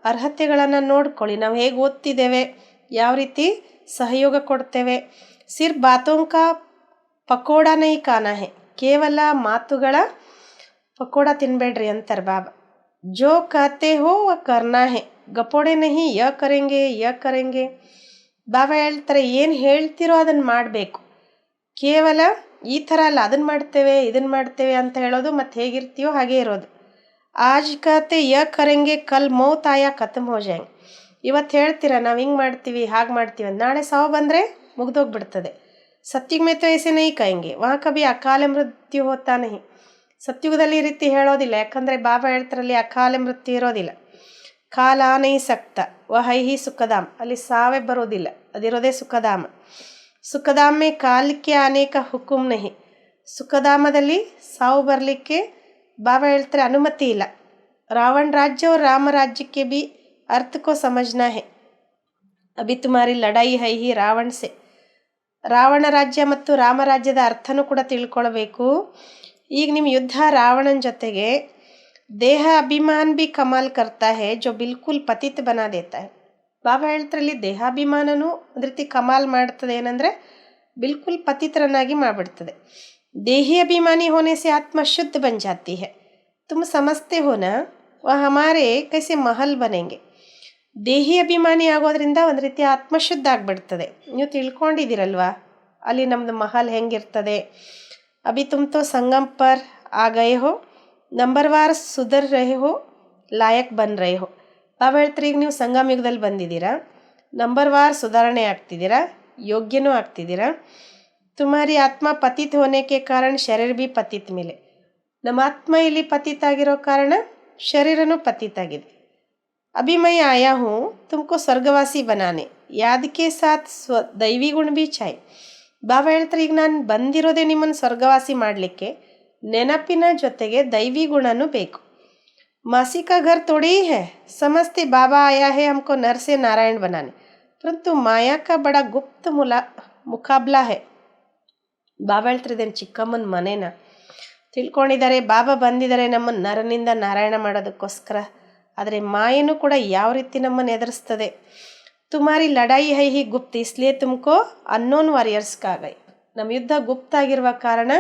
ಅರ್ಹತೆಗಳನ್ನು ನೋಡ್ಕೊಳ್ಳಿ, ನಾವು ಹೇಗೆ ಓದ್ತಿದ್ದೇವೆ, ಯಾವ ರೀತಿ ಸಹಯೋಗ ಕೊಡ್ತೇವೆ. ಸಿರ್ಫ್ ಬಾತೋಂ ಕಾ ಪಕೋಡ ನೈ ಖಾನಾ ಹೇ, ಕೇವಲ ಮಾತುಗಳ ಪಕೋಡ ತಿನ್ಬೇಡ್ರಿ ಅಂತಾರೆ ಬಾಬಾ. ಜೋ ಕಹತೆ ಹೋ ವ ಕರ್ನಾ ಹೇ, ಗಪೋಡೆ ನಹಿ ಯ ಕರೆಂಗೆ. ಬಾಬಾ ಹೇಳ್ತಾರೆ, ಏನು ಹೇಳ್ತಿರೋ ಅದನ್ನು ಮಾಡಬೇಕು, ಕೇವಲ ಈ ಥರ ಅಲ್ಲ ಅದನ್ನು ಮಾಡ್ತೇವೆ ಇದನ್ನು ಮಾಡ್ತೇವೆ ಅಂತ ಹೇಳೋದು, ಮತ್ತು ಹೇಗಿರ್ತೀಯೋ ಹಾಗೇ ಇರೋದು. ಆಜ್ ಕಹತೆ ಯ ಕರೆಂಗೆ ಕಲ್ ಮೌತ್ ಆಯಾ ಖತಮ್ ಹೋ ಜಾಯಂಗೆ. ಇವತ್ತು ಹೇಳ್ತೀರ ನಾವು ಹಿಂಗೆ ಮಾಡ್ತೀವಿ ಹಾಗೆ ಮಾಡ್ತೀವಿ ಅಂತ, ನಾಳೆ ಸಾವು ಬಂದರೆ ಮುಗ್ದೋಗ್ಬಿಡ್ತದೆ. ಸತ್ಯುಗ್ ಮೇ ತೋ ಐಸೆ ನಹಿ ಕಹೆಂಗೆ, ವಹಾ ಕಭಿ ಅಕಾಲ ಮೃತ್ಯು ಹೋತಾ ನಹಿ. ಸತ್ಯುಗದಲ್ಲಿ ಈ ರೀತಿ ಹೇಳೋದಿಲ್ಲ, ಯಾಕಂದರೆ ಬಾಬಾ ಹೇಳ್ತಾರಲ್ಲಿ ಅಕಾಲ ಮೃತ್ಯು ಇರೋದಿಲ್ಲ. ಕಾಲ ನಹಿ ಸಕ್ತ ವಹೈ ಹಿ ಸುಖಧಾಮ್, ಅಲ್ಲಿ ಸಾವೇ ಬರೋದಿಲ್ಲ, ಅದಿರೋದೇ ಸುಖಧಾಮ. ಸುಖಧಾಮೆ ಕಾಲಕ್ಕೆ ಅನೇಕ ಹುಕುಂ ನಹಿ, ಸುಖಧಾಮದಲ್ಲಿ ಸಾವು ಬರಲಿಕ್ಕೆ ಬಾಬಾ ಹೇಳ್ತಾರೆ ಅನುಮತಿ ಇಲ್ಲ. ರಾವಣ ರಾಜ್ಯ और ರಾಮ ರಾಜ್ಯಕ್ಕೆ भी अर्थ को समझना है, अभी तुम्हारी लड़ाई है ही रावण से. ರಾವಣ ರಾಜ್ಯ ಮತ್ತು ರಾಮರಾಜ್ಯದ ಅರ್ಥನೂ ಕೂಡ ತಿಳ್ಕೊಳ್ಬೇಕು. ಈಗ ನಿಮ್ಮ ಯುದ್ಧ ರಾವಣನ ಜೊತೆಗೆ. ದೇಹ ಅಭಿಮಾನ್ ಬಿ ಕಮಾಲ್ ಕರ್ತಾ ಹೇ, ಜೋ ಬಿಲ್ಕುಲ್ ಪತಿತ್ ಬನಾ ದೇತಾ ಹೇ. ಬಾಬಾ ಹೇಳ್ತಾರಲ್ಲಿ ದೇಹಾಭಿಮಾನನೂ ಒಂದು ರೀತಿ ಕಮಾಲ್ ಮಾಡ್ತದೆ, ಏನಂದರೆ ಬಿಲ್ಕುಲ್ ಪತಿತರನ್ನಾಗಿ ಮಾಡಿಬಿಡ್ತದೆ. ದೇಹಿ ಅಭಿಮಾನಿ ಹೋನೆ ಸೆ ಆತ್ಮ ಶುದ್ಧ ಬನ್ ಜಾತಿ ಹೇ, ತುಮ್ ಸಮಜ್ತೆ ಹೋ ನಾ ವಹ ಹಮಾರೆ ಕೈಸೆ ಮಹಲ್ ಬನೆಂಗೆ. ದೇಹಿ ಅಭಿಮಾನಿ ಆಗೋದ್ರಿಂದ ಒಂದು ರೀತಿ ಆತ್ಮಶುದ್ಧ ಆಗಿಬಿಡ್ತದೆ. ನೀವು ತಿಳ್ಕೊಂಡಿದ್ದೀರಲ್ವಾ ಅಲ್ಲಿ ನಮ್ಮದು ಮಹಲ್ ಹೆಂಗಿರ್ತದೆ. ಅಭಿ ತುಮ್ ತೋ ಸಂಗಮ್ ಪರ್ ಆ ಗಯೆ ಹೋ, ನಂಬರ್ವಾರ್ ಸುಧರ್ ರಹೆ ಹೋ, ಲಾಯಕ್ ಬನ್ ರಹೆ ಹೋ. ಬಾಬಾ ಹೇಳ್ತಾರೆ, ಈಗ ನೀವು ಸಂಗಮ ಯುಗದಲ್ಲಿ ಬಂದಿದ್ದೀರಾ, ನಂಬರ್ವಾರ್ ಸುಧಾರಣೆ ಆಗ್ತಿದ್ದೀರಾ, ಯೋಗ್ಯನೂ ಆಗ್ತಿದ್ದೀರಾ. ತುಮಾರಿ ಆತ್ಮ ಪತಿತ್ ಹೋನೆಕೆ ಕಾರಣ ಶರೀರ ಬಿ ಪತಿತ್ ಮೇಲೆ, ನಮ್ಮ ಆತ್ಮ ಇಲ್ಲಿ ಪತಿತ್ ಆಗಿರೋ ಕಾರಣ ಶರೀರನೂ ಪತಿತ್ ಆಗಿದೆ. अभी मैं आया हूँ तुमको स्वर्गवासी बनाने, याद के साथ दैवी गुण भी चाहिए. ಬಾಬಾ ಹೇಳ್ತಾರೆ, ಈಗ ನಾನು ಬಂದಿರೋದೇ ನಿಮ್ಮನ್ನು ಸ್ವರ್ಗವಾಸಿ ಮಾಡಲಿಕ್ಕೆ, ನೆನಪಿನ ಜೊತೆಗೆ ದೈವಿ ಗುಣನೂ ಬೇಕು. मासी का घर थोड़ी ही है, समझते बाबा आया है हमको नर से नारायण बनाने, परंतु माया का बड़ा गुप्त मुकाबला है. ಬಾಬಾ ಹೇಳ್ತಿದ್ದೇನೆ ಚಿಕ್ಕಮ್ಮನ ಮನೇನ ತಿಳ್ಕೊಂಡಿದ್ದಾರೆ. ಬಾಬಾ ಬಂದಿದ್ದಾರೆ ನಮ್ಮನ್ನು ನರನಿಂದ ನಾರಾಯಣ ಮಾಡೋದಕ್ಕೋಸ್ಕರ. ಆದರೆ ಮಾಯನೂ ಕೂಡ ಯಾವ ರೀತಿ ನಮ್ಮನ್ನು ಎದುರಿಸ್ತದೆ. ತುಮಾರಿ ಲಡಾಯಿ ಹೈ ಹಿ ಗುಪ್ತ ಇಸ್ಲಿಯೇ ತುಮಕೋ ಅನ್ನೋನ್ ವಾರಿಯರ್ಸ್ಗಾಗೈ. ನಮ್ಮ ಯುದ್ಧ ಗುಪ್ತ ಆಗಿರುವ ಕಾರಣ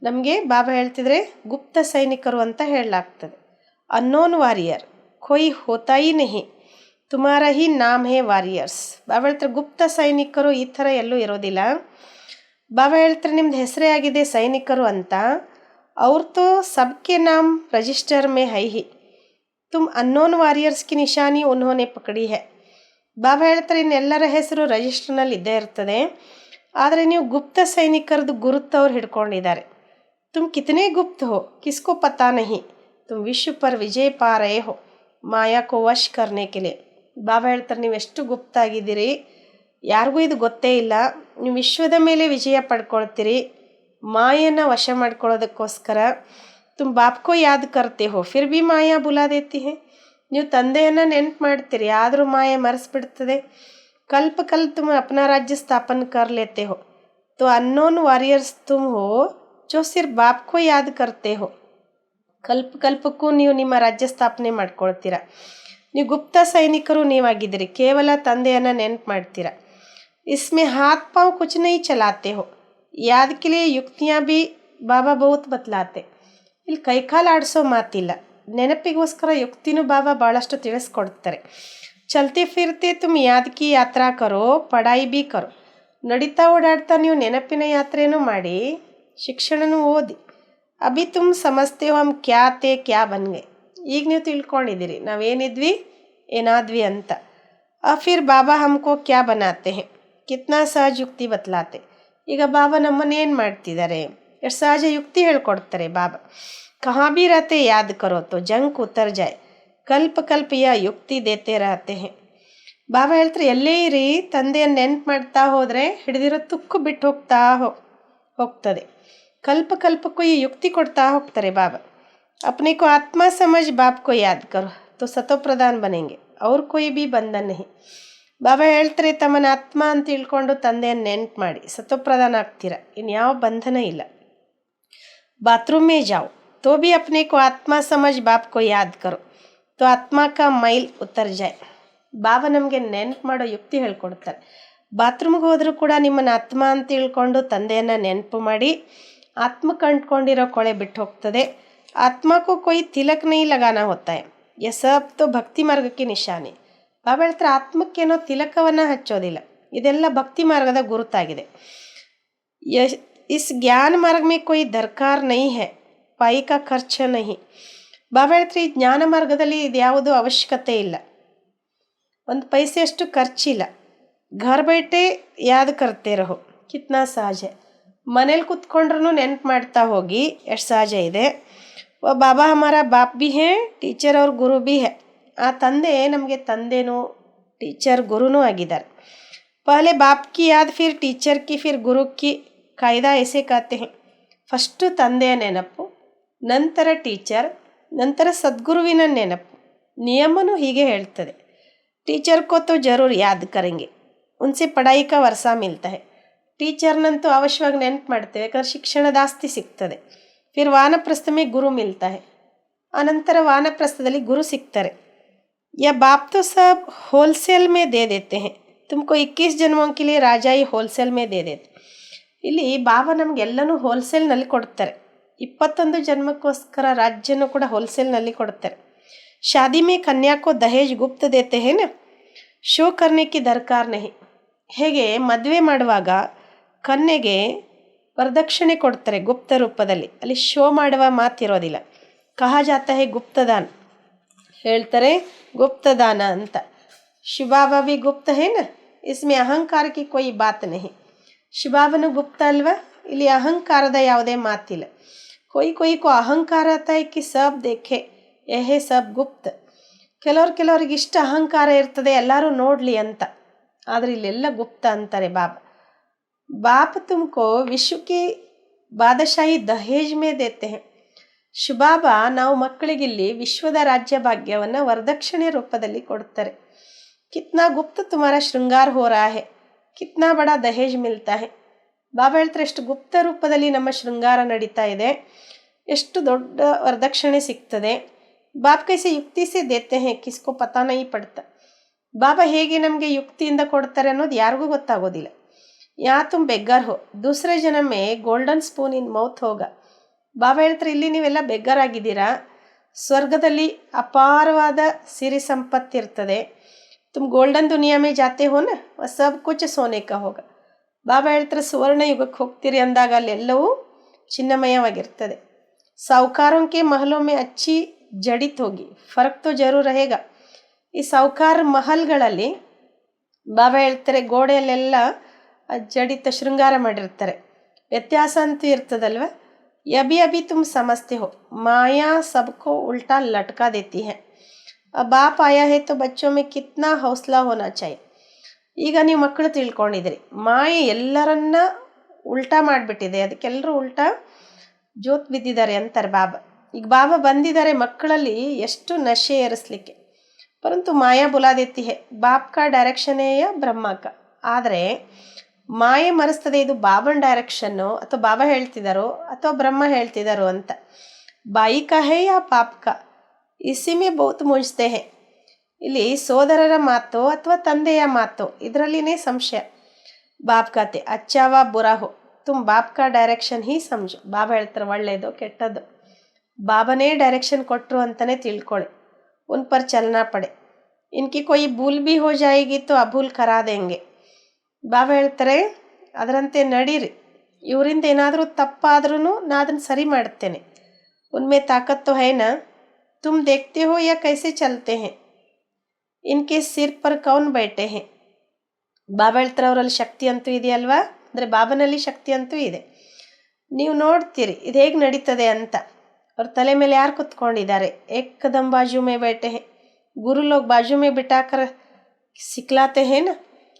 ನಮಗೆ ಬಾಬಾ ಹೇಳ್ತಿದ್ರೆ ಗುಪ್ತ ಸೈನಿಕರು ಅಂತ ಹೇಳಲಾಗ್ತದೆ. ಅನ್ನೋನ್ ವಾರಿಯರ್ ಕೊಯ್ ಹೋತಾಯಿ ನಹಿ, ತುಮಾರ ಹಿ ನಾಮ್ ಹೇ ವಾರಿಯರ್ಸ್. ಬಾಬಾ ಹೇಳ್ತಾರೆ ಗುಪ್ತ ಸೈನಿಕರು ಈ ಥರ ಎಲ್ಲೂ ಇರೋದಿಲ್ಲ. ಬಾಬಾ ಹೇಳ್ತಾರೆ ನಿಮ್ದು ಹೆಸರೇ ಆಗಿದೆ ಸೈನಿಕರು ಅಂತ. ಅವ್ರ ತೋ ಸಬ್ಕೆ ನಾಮ್ ರಜಿಸ್ಟರ್ ಮೇ ಹೈ ಹಿ, ತುಮ್ ಅನ್ನೋನ್ ವಾರಿಯರ್ಸ್ ಕಿ ನಿಶಾನಿ ಉನ್ಹೋನೆ ಪಕಡಿ ಹೈ. ಬಾಬಾ ಹೇಳ್ತಾರೆ ಇನ್ನೆಲ್ಲರ ಹೆಸರು ರಿಜಿಸ್ಟರ್ನಲ್ಲಿ ಇದ್ದೇ ಇರ್ತದೆ, ಆದರೆ ನೀವು ಗುಪ್ತ ಸೈನಿಕರದ್ದು ಗುರುತು ಅವ್ರು ಹಿಡ್ಕೊಂಡಿದ್ದಾರೆ. ತುಮ್ ಕಿತನೆ ಗುಪ್ತ ಹೋ ಕಿಸ್ಕೋ ಪತಾ ನಹಿ, ತುಮ್ ವಿಶ್ವ ಪರ್ ವಿಜಯ ಪಾ ರಹೆ ಹೋ ಮಾಯಾ ಕೋ ವಶ್ ಕರ್ನೆ ಕೆ ಲಿಯೆ. ಬಾಬಾ ಹೇಳ್ತಾರೆ ನೀವು ಎಷ್ಟು ಗುಪ್ತ ಆಗಿದ್ದೀರಿ, ಯಾರಿಗೂ ಇದು ಗೊತ್ತೇ ಇಲ್ಲ. ನೀವು ವಿಶ್ವದ ಮೇಲೆ ವಿಜಯ ಪಡ್ಕೊಳ್ತೀರಿ ಮಾಯನ ವಶ ಮಾಡ್ಕೊಳ್ಳೋದಕ್ಕೋಸ್ಕರ. ತುಮ್ ಬಾಪ್ಕೋ ಯಾದ್ ಕರ್ತೆ ಹೋ ಫಿರ್ ಬಿ ಮಾಯಾ ಬುಲಾ ದೇತಿ ಹೇ. ನೀವು ತಂದೆಯನ್ನು ನೆನ್ಪು ಮಾಡ್ತೀರಿ, ಆದರೂ ಮಾಯ ಮರೆಸ್ಬಿಡ್ತದೆ. ಕಲ್ಪ ತುಮ್ ಅಪ್ನಾ ರಾಜ್ಯ ಸ್ಥಾಪನೆ ಕರ್ ಲೇತೆ ಹೋ, ತೋ ಅನ್ನೋನ್ ವಾರಿಯರ್ಸ್ ತುಮ್ ಹೋ ಜೋ ಸಿರ್ ಬಾಪ್ಕೋ ಯಾದ್ ಕರ್ತೆ ಹೋ. ಕಲ್ಪಕ್ಕೂ ನೀವು ನಿಮ್ಮ ರಾಜ್ಯ ಸ್ಥಾಪನೆ ಮಾಡ್ಕೊಳ್ತೀರ. ನೀವು ಗುಪ್ತ ಸೈನಿಕರು ನೀವಾಗಿದ್ದೀರಿ, ಕೇವಲ ತಂದೆಯನ್ನು ನೆನ್ಪು ಮಾಡ್ತೀರಾ. इसमें हाथ पाँव कुछ नहीं चलाते हो, याद के लिए युक्तियाँ भी ಬಾಬಾ ಬಹುತ್ ಬತ್ಲಾತೆ. ಇಲ್ಲಿ ಕೈಕಾಲು ಆಡಿಸೋ ಮಾತಿಲ್ಲ, ನೆನಪಿಗೋಸ್ಕರ ಯುಕ್ತಿನೂ ಬಾಬಾ ಭಾಳಷ್ಟು ತಿಳಿಸ್ಕೊಡ್ತಾರೆ. ಚಲ್ತೆ ಫಿರ್ತೆ ತುಮ್ ಯಾದ್ ಕಿ ಯಾತ್ರಾ ಕರೋ ಪಢಾಯಿ ಬಿ ಕರೋ. ನಡೀತಾ ಓಡಾಡ್ತಾ ನೀವು ನೆನಪಿನ ಯಾತ್ರೆನೂ ಮಾಡಿ ಶಿಕ್ಷಣನೂ ಓದಿ. ಅಭಿ ತುಮ್ ಸಮಜ್ತೆ ಹೋ ಹಮ್ ಕ್ಯಾ ತೇ ಕ್ಯಾ ಬನ್ಗೆ. ಈಗ ನೀವು ತಿಳ್ಕೊಂಡಿದ್ದೀರಿ ನಾವೇನಿದ್ವಿ ಏನಾದ್ವಿ ಅಂತ. ಫಿರ್ ಬಾಬಾ ಹಮ್ಕೋ ಕ್ಯಾ ಬನಾತೆ ಹೇ, ಕಿತ್ನಾ ಸಹಜ ಯುಕ್ತಿ ಬತ್ಲಾತೆ. ಈಗ ಬಾಬಾ ನಮ್ಮನ್ನು ಏನು ಮಾಡ್ತಿದ್ದಾರೆ, ಎಷ್ಟು ಸಹಜ ಯುಕ್ತಿ ಹೇಳ್ಕೊಡ್ತಾರೆ ಬಾಬಾ. ಕಹಾ ಭೀ ರಹತೆ ಯಾದ್ ಕರೋ ತೋ ಜಂಕ್ ಉತ್ತರ್ ಜಾಯ್, ಕಲ್ಪ ಯಾ ಯುಕ್ತಿ ದೇತೆ ರಹತೆ ಹೇ. ಬಾಬಾ ಹೇಳ್ತಾರೆ ಎಲ್ಲೇ ಇರಿ ತಂದೆಯನ್ನು ನೆನ್ಪು ಮಾಡ್ತಾ ಹೋದರೆ ಹಿಡಿದಿರೋ ತುಕ್ಕು ಬಿಟ್ಟು ಹೋಗ್ತದೆ. ಕಲ್ಪಕ್ಕೂ ಈ ಯುಕ್ತಿ ಕೊಡ್ತಾ ಹೋಗ್ತಾರೆ ಬಾಬಾ. अपने को आत्मा समझ बाप को याद करो तो सतो प्रधान बनेंगे और कोई भी बंधन नहीं. ಬಾಬಾ ಹೇಳ್ತಾರೆ ತಮ್ಮನ್ನ ಆತ್ಮ ಅಂತ ತಿಳ್ಕೊಂಡು ತಂದೆಯನ್ನು ನೆನ್ಪು ಮಾಡಿ ಸತೋಪ್ರಧಾನ ಆಗ್ತೀರ, ಇನ್ಯಾವ ಬಂಧನ ಇಲ್ಲ. बाथरूम में जाओ तो भी अपने को आत्मा समझ बाप को याद करो तो आत्मा का मैल उतर जाए. ಬಾಬಾ ನಮಗೆ ನೆನ್ಪು ಮಾಡೋ ಯುಕ್ತಿ ಹೇಳ್ಕೊಡ್ತಾರೆ. ಬಾತ್ರೂಮ್ಗೆ ಹೋದರೂ ಕೂಡ ನಿಮ್ಮನ್ನು ಆತ್ಮ ಅಂತ ತಿಳ್ಕೊಂಡು ತಂದೆಯನ್ನು ನೆನಪು ಮಾಡಿ ಆತ್ಮ ಕಂಡ್ಕೊಂಡಿರೋ ಕೊಳೆ ಬಿಟ್ಟು ಹೋಗ್ತದೆ. आत्मा को कोई तिलक नहीं लगाना होता है, यह सब तो ಭಕ್ತಿ ಮಾರ್ಗಕ್ಕೆ ನಿಶಾನೆ. ಬಾಬಾ ಹೇಳ್ತಾರೆ ಆತ್ಮಕ್ಕೇನೋ ತಿಲಕವನ್ನು ಹಚ್ಚೋದಿಲ್ಲ, ಇದೆಲ್ಲ ಭಕ್ತಿ ಮಾರ್ಗದ ಗುರುತಾಗಿದೆ. ಇಸ್ ಜ್ಞಾನ ಮಾರ್ಗ ಮೇ ಕೋಯಿ ದರ್ಕಾರ ನಹಿ ಹೈ, ಪಾಯಿ ಕಾ ಖರ್ಚ ನಹಿ. ಬಾಬಾ ಹೇಳ್ತಾರೆ ಈ ಜ್ಞಾನ ಮಾರ್ಗದಲ್ಲಿ ಇದ್ಯಾವುದು ಅವಶ್ಯಕತೆ ಇಲ್ಲ, ಒಂದು ಪೈಸೆಯಷ್ಟು ಖರ್ಚಿಲ್ಲ. ಘರ್ ಬೈಟೆ ಯಾದ್ ಕರ್ತೆ ರಹೋ ಕಿತ್ನಾ ಸಹಜ. ಮನೇಲಿ ಕೂತ್ಕೊಂಡ್ರೂ ನೆನ್ಪು ಮಾಡ್ತಾ ಹೋಗಿ ಎಷ್ಟು ಸಹಜ ಇದೆ. ಬಾಬಾ ಹಮಾರ ಬಾಪ್ ಭಿ ಹೇ ಟೀಚರ್ ಅವ್ರ ಗುರು ಭಿ ಹೇ. ಆ ತಂದೆ ನಮಗೆ ತಂದೆನೂ ಟೀಚರ್ ಗುರುನೂ ಆಗಿದ್ದಾರೆ. ಪಹಲೆ ಬಾಪ್ ಕಿ ಯಾದ್ ಫಿರ್ ಟೀಚರ್ ಕಿ ಫಿರ್ ಗುರು ಕಿ ಕಾಯ್ದಾ ಐಸೆ ಕಾತೆ ಹೇ. ಫಸ್ಟು ತಂದೆಯ ನೆನಪು, ನಂತರ ಟೀಚರ್, ನಂತರ ಸದ್ಗುರುವಿನ ನೆನಪು. ನಿಯಮನೂ ಹೀಗೆ ಹೇಳ್ತದೆ. ಟೀಚರ್ ಕೋ ತೋ ಜರೂರ್ ಯಾದ್ ಕರೆಂಗೆ, ಉನ್ಸೆ ಪಢಾಯಿ ಕಾ ವರ್ಸಾ ಮಿಲ್ತಾ ಹೇ. ಟೀಚರ್ನಂತೂ ಅವಶ್ಯವಾಗಿ ನೆನಪು ಮಾಡ್ತೇವೆ, ಯಾಕಂದ್ರೆ ಶಿಕ್ಷಣದ ಆಸ್ತಿ ಸಿಗ್ತದೆ. ಫಿರ್ ವಾನಪ್ರಸ್ಥ ಮೇ ಗುರು ಮಿಲ್ತಾ ಹೇ, ಅನಂತರ ವಾನಪ್ರಸ್ಥದಲ್ಲಿ ಗುರು ಸಿಗ್ತಾರೆ. ಯಾ ಬಾಪ್ ತೋ ಸಬ್ ಹೋಲ್ಸೇಲ್ ಮೇ ದೇ ದೇತೆ ಹೇ, ತುಮಕೋ 21 ಜನ್ಮೋಂ ಕೆ ಲಿಯೆ ರಾಜಾಯಿ ಹೋಲ್ಸೇಲ್ ಮೇ ದೇ ದೇತೆ. ಇಲ್ಲಿ ಬಾಬಾ ನಮಗೆಲ್ಲನೂ ಹೋಲ್ಸೇಲ್ನಲ್ಲಿ ಕೊಡ್ತಾರೆ. 21 ಜನ್ಮಕ್ಕೋಸ್ಕರ ರಾಜ್ಯನೂ ಕೂಡ ಹೋಲ್ಸೇಲ್ನಲ್ಲಿ ಕೊಡ್ತಾರೆ. ಶಾದಿ ಮೇ ಕನ್ಯಾ ಕೋ ದಹೇಜ್ ಗುಪ್ತ ದೇತೆ ಹೇ ನ, ಶೋ ಕರ್ನೆ ಕಿ ದರ್ಕಾರ ನಹಿ. ಹೇಗೆ ಮದುವೆ ಮಾಡುವಾಗ ಕನ್ಯೆಗೆ ವರದಕ್ಷಿಣೆ ಕೊಡ್ತಾರೆ ಗುಪ್ತ ರೂಪದಲ್ಲಿ, ಅಲ್ಲಿ ಶೋ ಮಾಡುವ ಮಾತಿರೋದಿಲ್ಲ. ಕಹಾ ಜಾತ ಹೇ ಗುಪ್ತದಾನ, ಹೇಳ್ತಾರೆ ಗುಪ್ತದಾನ ಅಂತ. ಶಿವಬಾಬಾ ಭಿ ಗುಪ್ತ ಹೇನ, ಇಸ್ಮೆ ಅಹಂಕಾರ ಕಿ ಕೋಯಿ ಬಾತ್ ನಹಿ. ಶಿವಬಾಬನು ಗುಪ್ತ ಅಲ್ವಾ, ಇಲ್ಲಿ ಅಹಂಕಾರದ ಯಾವುದೇ ಮಾತಿಲ್ಲ. ಕೊಯ್ ಕೋ ಅಹಂಕಾರ ಆತ ಕಿ ಸಬ್ ದೇಖೆ ಯಹೇ ಸಬ್ ಗುಪ್ತ. ಕೆಲವ್ರಿಗೆ ಇಷ್ಟ ಅಹಂಕಾರ ಇರ್ತದೆ ಎಲ್ಲರೂ ನೋಡಲಿ ಅಂತ, ಆದರೆ ಇಲ್ಲೆಲ್ಲ ಗುಪ್ತ ಅಂತಾರೆ ಬಾಬಾ. बाप तुमको विश्व की बादशाही दहेज में देते हैं. ಶಿವಬಾಬಾ ನಾವು ಮಕ್ಕಳಿಗಿಲ್ಲಿ ವಿಶ್ವದ ರಾಜ್ಯ ಭಾಗ್ಯವನ್ನು ವರದಕ್ಷಿಣೆ ರೂಪದಲ್ಲಿ ಕೊಡ್ತಾರೆ. ಕಿತ್ನಾ ಗುಪ್ತ ತುಮಾರ ಶೃಂಗಾರ ಹೋ ರಹಾ ಹೈ, ಕಿತ್ನಾ ಬಡಾ ದಹೇಜ್ ಮಿಲ್ತಾ ಹೈ. ಬಾಬಾ ಹೇಳ್ತಾರೆ, ಎಷ್ಟು ಗುಪ್ತ ರೂಪದಲ್ಲಿ ನಮ್ಮ ಶೃಂಗಾರ ನಡೀತಾ ಇದೆ, ಎಷ್ಟು ದೊಡ್ಡ ವರದಕ್ಷಿಣೆ ಸಿಗ್ತದೆ. ಬಾಬ್ ಕೈಸೆ ಯುಕ್ತಿ ಸೆ ದೇತೆ ಹೇ ಕಿಸ್ಕೋ ಪತಾ ನಹೀ ಪಡ್ತಾ. ಬಾಬಾ ಹೇಗೆ ನಮಗೆ ಯುಕ್ತಿಯಿಂದ ಕೊಡ್ತಾರೆ ಅನ್ನೋದು ಯಾರಿಗೂ ಗೊತ್ತಾಗೋದಿಲ್ಲ. ಯಾ ತುಮ್ ಬೆಗ್ಗರ್ ಹೋ, ದೂಸರೆ ಜನಮೇ ಗೋಲ್ಡನ್ ಸ್ಪೂನ್ ಇನ್ ಮೌತ್ ಹೋಗ. ಬಾಬಾ ಹೇಳ್ತಾರೆ, ಇಲ್ಲಿ ನೀವೆಲ್ಲ ಬೆಗ್ಗರ್ ಆಗಿದ್ದೀರಾ, ಸ್ವರ್ಗದಲ್ಲಿ ಅಪಾರವಾದ ಸಿರಿ ಸಂಪತ್ತಿರ್ತದೆ. ತುಮ್ ಗೋಲ್ಡನ್ ದುನಿಯಾ ಮೇ ಜಾತೆ ಹೋ ನ, ಸಬ್ ಕುಚ್ ಸೋನೆ ಕಾ ಹೋಗ. ಬಾಬಾ ಹೇಳ್ತಾರೆ, ಸುವರ್ಣ ಯುಗಕ್ಕೆ ಹೋಗ್ತೀರಿ ಅಂದಾಗ ಅಲ್ಲೆಲ್ಲವೂ ಚಿನ್ನಮಯವಾಗಿರ್ತದೆ. ಸಾಹುಕಾರೋಂ ಕೆ ಮಹಲೋ ಮೇ ಅಚ್ಚಿ ಜಡಿತ್ ಹೋಗಿ, ಫರಕ್ ತೋ ಜರೂರ್ रहेगा. ಈ ಸಾಹುಕಾರ ಮಹಲ್ಗಳಲ್ಲಿ ಬಾಬಾ ಹೇಳ್ತಾರೆ, ಗೋಡೆಯಲ್ಲೆಲ್ಲ ಜಡಿತ ಶೃಂಗಾರ ಮಾಡಿರ್ತಾರೆ, ವ್ಯತ್ಯಾಸ ಅಂತೂ ಇರ್ತದಲ್ವ. ಅಭಿ ಅಭಿ ತುಮ್ ಸಮಜ್ತೆ ಹೋ, ಮಾಯಾ ಸಬ್ಕೋ ಉಲ್ಟಾ ಲಟ್ಕಾ ದೇತಿ ಹೈ. ಬಾಪ್ ಆಯಾ ಹೈ ತೋ ಬಚ್ಚೋ ಮೇ ಕಿತ್ನಾ ಹೌಸ್ಲಾ ಹೋನಾ ಚಾಹಿಯೆ. ಈಗ ನೀವು ಮಕ್ಕಳು ತಿಳ್ಕೊಂಡಿದ್ರಿ, ಮಾಯೆ ಎಲ್ಲರನ್ನ ಉಲ್ಟಾ ಮಾಡಿಬಿಟ್ಟಿದೆ, ಅದಕ್ಕೆಲ್ಲರೂ ಉಲ್ಟಾ ಜೋತ್ ಬಿದ್ದಿದ್ದಾರೆ ಅಂತಾರೆ ಬಾಬಾ. ಈಗ ಬಾಬಾ ಬಂದಿದ್ದಾರೆ ಮಕ್ಕಳಲ್ಲಿ ಎಷ್ಟು ನಶೆ ಏರಿಸ್ಲಿಕ್ಕೆ. ಪರಂತು ಮಾಯಾ ಬುಲಾ ದೇತಿ ಹೈ, ಬಾಪ್ ಕಾ ಡೈರೆಕ್ಷನ್ ಯಾ ಬ್ರಹ್ಮ ಕಾ. ಆದರೆ ಮಾಯೆ ಮರೆಸ್ತದೆ, ಇದು ಬಾಬನ ಡೈರೆಕ್ಷನ್ನು ಅಥವಾ ಬಾಬಾ ಹೇಳ್ತಿದ್ದಾರೋ ಅಥವಾ ಬ್ರಹ್ಮ ಹೇಳ್ತಿದ್ದಾರೋ ಅಂತ. ಬಾಯಿ ಕಾ ಹೈ ಯಾ ಪಾಪ್ ಕಾ, ಇಸಿ ಮೇ ಬಹುತ್ ಮುಂಜ್ತೆ ಹೈ. ಇಲ್ಲಿ ಸೋದರರ ಮಾತು ಅಥವಾ ತಂದೆಯ ಮಾತು, ಇದರಲ್ಲಿನೇ ಸಂಶಯ. ಬಾಪ್ ಕಾತೆ ಅಚ್ಚಾವಾ ಬುರಾ ಹೋ, ತುಮ್ ಬಾಪ್ ಕಾ ಡೈರೆಕ್ಷನ್ ಹೀ ಸಮझो. ಬಾಬಾ ಹೇಳ್ತಾರೆ, ಒಳ್ಳೆಯದು ಕೆಟ್ಟದ್ದು ಬಾಬಾನೇ ಡೈರೆಕ್ಷನ್ ಕೊಟ್ಟರು ಅಂತಲೇ ತಿಳ್ಕೊಳ್ಳಿ. ಉನ್ ಪರ್ ಚಲನಾ ಪಡೆ, ಇನ್ಕಿ ಕೊಯ್ ಭೂಲ್ ಭೀ ಹೋ ಜಾಯೇಗಿ ತೋ ಅಭೂಲ್ ಕರಾ ದೇಂಗೆ. ಬಾಬಾ ಹೇಳ್ತಾರೆ, ಅದರಂತೆ ನಡೀರಿ, ಇವರಿಂದ ಏನಾದರೂ ತಪ್ಪಾದ್ರೂ ನಾ ಅದನ್ನು ಸರಿ ಮಾಡ್ತೇನೆ. ಉನ್ಮೇ ತಾಕತ್ ತೋ ಹೈ ನಾ, ತುಮ್ ದೇಖ್ತೆ ಹೋ ಯಾ ಕೈಸೆ ಚಲ್ತೆ ಹೈ, ಇನ್ಕೆ ಸಿರ್ ಪರ್ ಕೌನ್ ಬೈಟೆ ಹೇ. ಬಾಬಾ ಹೇಳ್ತಾರೆ, ಅವರಲ್ಲಿ ಶಕ್ತಿ ಅಂತೂ ಇದೆಯಲ್ವಾ, ಅಂದರೆ ಬಾಬನಲ್ಲಿ ಶಕ್ತಿ ಅಂತೂ ಇದೆ, ನೀವು ನೋಡ್ತೀರಿ ಇದು ಹೇಗೆ ನಡೀತದೆ ಅಂತ. ಅವ್ರ ತಲೆ ಮೇಲೆ ಯಾರು ಕುತ್ಕೊಂಡಿದ್ದಾರೆ, ಏಕದಮ್ ಬಾಜು ಮೇ ಬೈಟೆ ಹೇ. ಗುರು ಲೋಗ್ ಬಾಜು ಮೇ ಬಿಟಾಕರ್ ಸಿಕ್ಲಾತೆ ಹೇನ.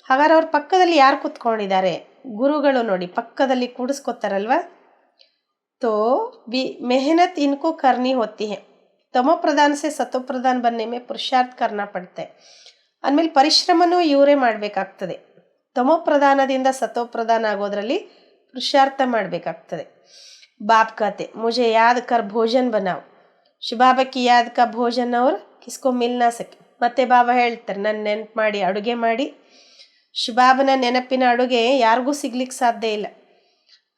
ಹಾಗಾದ್ರೆ ಅವ್ರ ಪಕ್ಕದಲ್ಲಿ ಯಾರು ಕುತ್ಕೊಂಡಿದ್ದಾರೆ, ಗುರುಗಳು ನೋಡಿ ಪಕ್ಕದಲ್ಲಿ ಕೂಡಿಸ್ಕೊತಾರಲ್ವ. ತೋ ಬಿ ಮೆಹನತ್ ಇನ್ಕೋ ಕರ್ನಿ ಹೋತಿ ಹೇ. ತಮೋ ಪ್ರಧಾನ ಸೆ ಸತೋ ಪ್ರಧಾನ ಬನ್ನೆ ಮೇ ಪುರುಷಾರ್ಥ ಕರ್ನಾ ಪಡ್ತೆ. ಅಂದಮೇಲೆ ಪರಿಶ್ರಮನೂ ಇವರೇ ಮಾಡಬೇಕಾಗ್ತದೆ. ತಮೋ ಪ್ರಧಾನದಿಂದ ಸತೋ ಪ್ರಧಾನ ಆಗೋದ್ರಲ್ಲಿ ಪುರುಷಾರ್ಥ ಮಾಡಬೇಕಾಗ್ತದೆ. ಬಾಪ್ कहते मुझे याद कर भोजन बनाओ, ಶಿವಬಾಬಾ ಕಿ ಯಾದ್ ಕಾ ಭೋಜನ್ ಅವ್ರು ಕಿಸ್ಕೋ ಮಿಲ್ ನಾ ಸಕೆ. ಮತ್ತೆ ಬಾಬಾ ಹೇಳ್ತಾರೆ, ನನ್ನ ನೆನಪು ಮಾಡಿ ಅಡುಗೆ ಮಾಡಿ. ಶಿವಬಾಬನ ನೆನಪಿನ ಅಡುಗೆ ಯಾರಿಗೂ ಸಿಗ್ಲಿಕ್ಕೆ ಸಾಧ್ಯ ಇಲ್ಲ.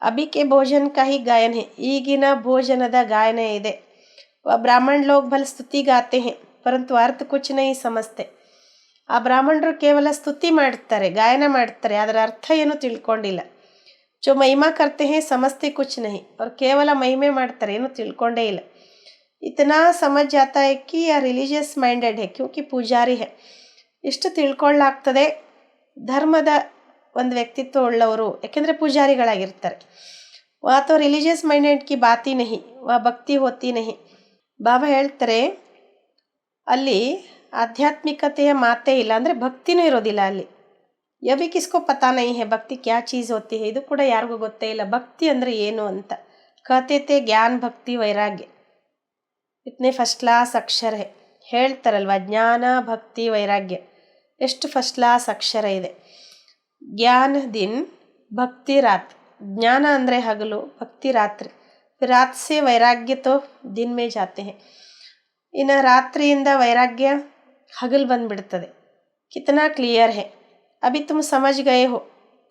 ಅಬಿಕೆ ಭೋಜನ್ ಕಾ ಹಿ ಗಾಯನ ಹೇ, ಈಗಿನ ಭೋಜನದ ಗಾಯನ ಇದೆ. ಬ್ರಾಹ್ಮಣ ಲೋಗ್ ಭಲ್ ಸ್ತುತಿ ಗಾತೆ ಹೇ ಪರಂತು ಅರ್ಥ ಕುಚ್ ನಹೀ ಸಮಜ್ತೆ. ಆ ಬ್ರಾಹ್ಮಣರು ಕೇವಲ ಸ್ತುತಿ ಮಾಡ್ತಾರೆ, ಗಾಯನ ಮಾಡ್ತಾರೆ, ಅದರ ಅರ್ಥ ಏನು ತಿಳ್ಕೊಂಡಿಲ್ಲ. ಜೋ ಮಹಿಮಾ ಕರ್ತೆ ಹೇ ಸಮಜ್ತೆ ಕುಚ್ ನಹೀ, ಅವ್ರು ಕೇವಲ ಮಹಿಮೆ ಮಾಡ್ತಾರೆ, ಏನು ತಿಳ್ಕೊಂಡೇ ಇಲ್ಲ. ಇತನಾ ಸಮಜ್ ಜಾತಾ ಹೈ ಕಿ ಯಾ ರಿಲಿಜಿಯಸ್ ಮೈಂಡೆಡ್ ಹೇ ಕ್ಯೂಂಕಿ ಪೂಜಾರಿ ಹೇ. ಇಷ್ಟು ತಿಳ್ಕೊಳ್ಳಾಗ್ತದೆ, ಧರ್ಮದ ಒಂದು ವ್ಯಕ್ತಿತ್ವ ಉಳ್ಳವರು, ಯಾಕೆಂದರೆ ಪೂಜಾರಿಗಳಾಗಿರ್ತಾರೆ. ವಾ ತೋ ರಿಲಿಜಿಯಸ್ ಮೈಂಡೆಡ್ ಕಿ ಬಾತಿ ನಹಿ, ವಾ ಭಕ್ತಿ ಹೋತಿ ನಹಿ. ಬಾಬಾ ಹೇಳ್ತಾರೆ, ಅಲ್ಲಿ ಆಧ್ಯಾತ್ಮಿಕತೆಯ ಮಾತೇ ಇಲ್ಲ, ಅಂದರೆ ಭಕ್ತಿನೂ ಇರೋದಿಲ್ಲ ಅಲ್ಲಿ. ಯಬಿ ಕಿಸ್ಕೋ ಪತಾ ನಹೀ ಹೇ ಭಕ್ತಿ ಕ್ಯಾ ಚೀಸ್ ಹೋತಿ ಹೇ, ಇದು ಕೂಡ ಯಾರಿಗೂ ಗೊತ್ತೇ ಇಲ್ಲ ಭಕ್ತಿ ಅಂದರೆ ಏನು ಅಂತ. ಕಹತೆ ಜ್ಞಾನ ಭಕ್ತಿ ವೈರಾಗ್ಯ ಇತನೇ ಫಸ್ಟ್ ಕ್ಲಾಸ್ ಅಕ್ಷರ ಹೇ. ಹೇಳ್ತಾರಲ್ವ, ಜ್ಞಾನ ಭಕ್ತಿ ವೈರಾಗ್ಯ ಎಷ್ಟು ಫಸ್ಟ್ ಕ್ಲಾಸ್ ಅಕ್ಷರ ಇದೆ. ಜ್ಞಾನ ದಿನ್, ಭಕ್ತಿ ರಾತ್. ಜ್ಞಾನ ಅಂದರೆ ಹಗಲು, ಭಕ್ತಿ ರಾತ್ರಿ. ರಾತ್ ಸೆ ವೈರಾಗ್ಯ ತೋ ದಿನ್ ಮೇ ಜಾತೆ ಹೇ. ಇನ್ನು ರಾತ್ರಿಯಿಂದ ವೈರಾಗ್ಯ ಹಗಲು ಬಂದ್ಬಿಡ್ತದೆ. ಕಿತನಾ ಕ್ಲಿಯರ್ ಹೇ. ಅಭಿ ತುಮ್ ಸಮಜ್ ಗಯೇ ಹೋ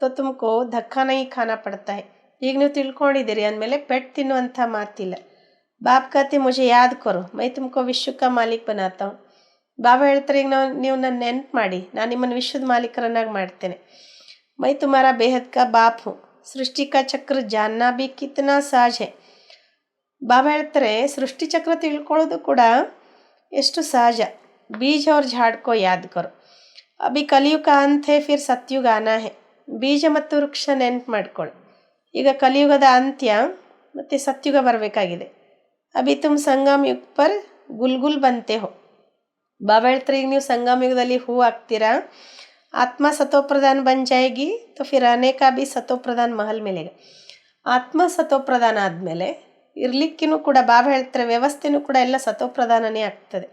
ತೋ ತುಮಕೋ ಧಕ್ಕಾ ನಹೀ ಖಾನಾ ಪಡ್ತಾ ಹೇ. ಈಗ ನೀವು ತಿಳ್ಕೊಂಡಿದ್ದೀರಿ ಅಂದಮೇಲೆ ಪೆಟ್ಟು ತಿನ್ನುವಂಥ ಮಾತಿಲ್ಲ. ಬಾಪ್ कहते ಮುझे ಯಾದ್ ಕರೋ, ಮೈ ತುಮಕೋ ವಿಶ್ವ ಕಾ ಮಾಲೀಕ್ ಬನಾತಾ ಹೂಂ. ಬಾಬಾ ಹೇಳ್ತಾರೆ, ಈಗ ನೀವು ನನ್ನ ನೆನ್ಪು ಮಾಡಿ, ನಾನು ನಿಮ್ಮನ್ನು ವಿಶ್ವದ ಮಾಲೀಕರನ್ನಾಗಿ ಮಾಡ್ತೇನೆ. ಮೈ ತುಮಾರಾ ಬೇಹದ್ ಕಾ ಬಾಪ್ ಹೂಂ, ಸೃಷ್ಟಿ ಕಾ ಚಕ್ರ ಜಾನ್ನ ಬಿ ಕಿತನಾ ಸಹಜ್ ಹೇ. ಬಾಬಾ ಹೇಳ್ತಾರೆ, ಸೃಷ್ಟಿ ಚಕ್ರ ತಿಳ್ಕೊಳ್ಳೋದು ಕೂಡ ಎಷ್ಟು ಸಹಜ. ಬೀಜ ಅವ್ರ ಝಾಡ್ಕೋ ಯಾದ್ ಕರೋ, ಅಭಿ ಕಲಿಯುಗ ಅಂತ್ ಹೇ ಫಿರ್ ಸತ್ಯುಗ ಆನಾ ಹೇ. ಬೀಜ ಮತ್ತು ವೃಕ್ಷ ನೆನ್ಪು ಮಾಡ್ಕೊಳ್ಳಿ, ಈಗ ಕಲಿಯುಗದ ಅಂತ್ಯ ಮತ್ತು ಸತ್ಯುಗ ಬರಬೇಕಾಗಿದೆ. ಅಭಿ ತುಮ್ ಸಂಗಮ್ ಯುಗ್ ಪರ್ ಗುಲ್ಗುಲ್ ಬಂತೆ ಹೋ. ಬಾಬಾ ಹೇಳ್ತಾರೆ, ಈಗ ನೀವು ಸಂಗಮ ಯುಗದಲ್ಲಿ ಹೂ ಆಗ್ತೀರಾ, ಆತ್ಮ ಸತೋಪ್ರಧಾನ್ ಬನ್ ಜಾಯೇಗಿ ತೋ ಫಿರ್ ಆನೆ ಕಾ ಬಿ ಸತೋಪ್ರಧಾನ್ ಮಹಲ್ ಮಿಲೇಗ. ಆತ್ಮ ಸತೋಪ್ರಧಾನ ಆದಮೇಲೆ ಇರಲಿಕ್ಕೂ ಕೂಡ ಬಾಬಾ ಹೇಳ್ತಾರೆ ವ್ಯವಸ್ಥೆನೂ ಕೂಡ ಎಲ್ಲ ಸತೋಪ್ರಧಾನನೇ ಆಗ್ತದೆ.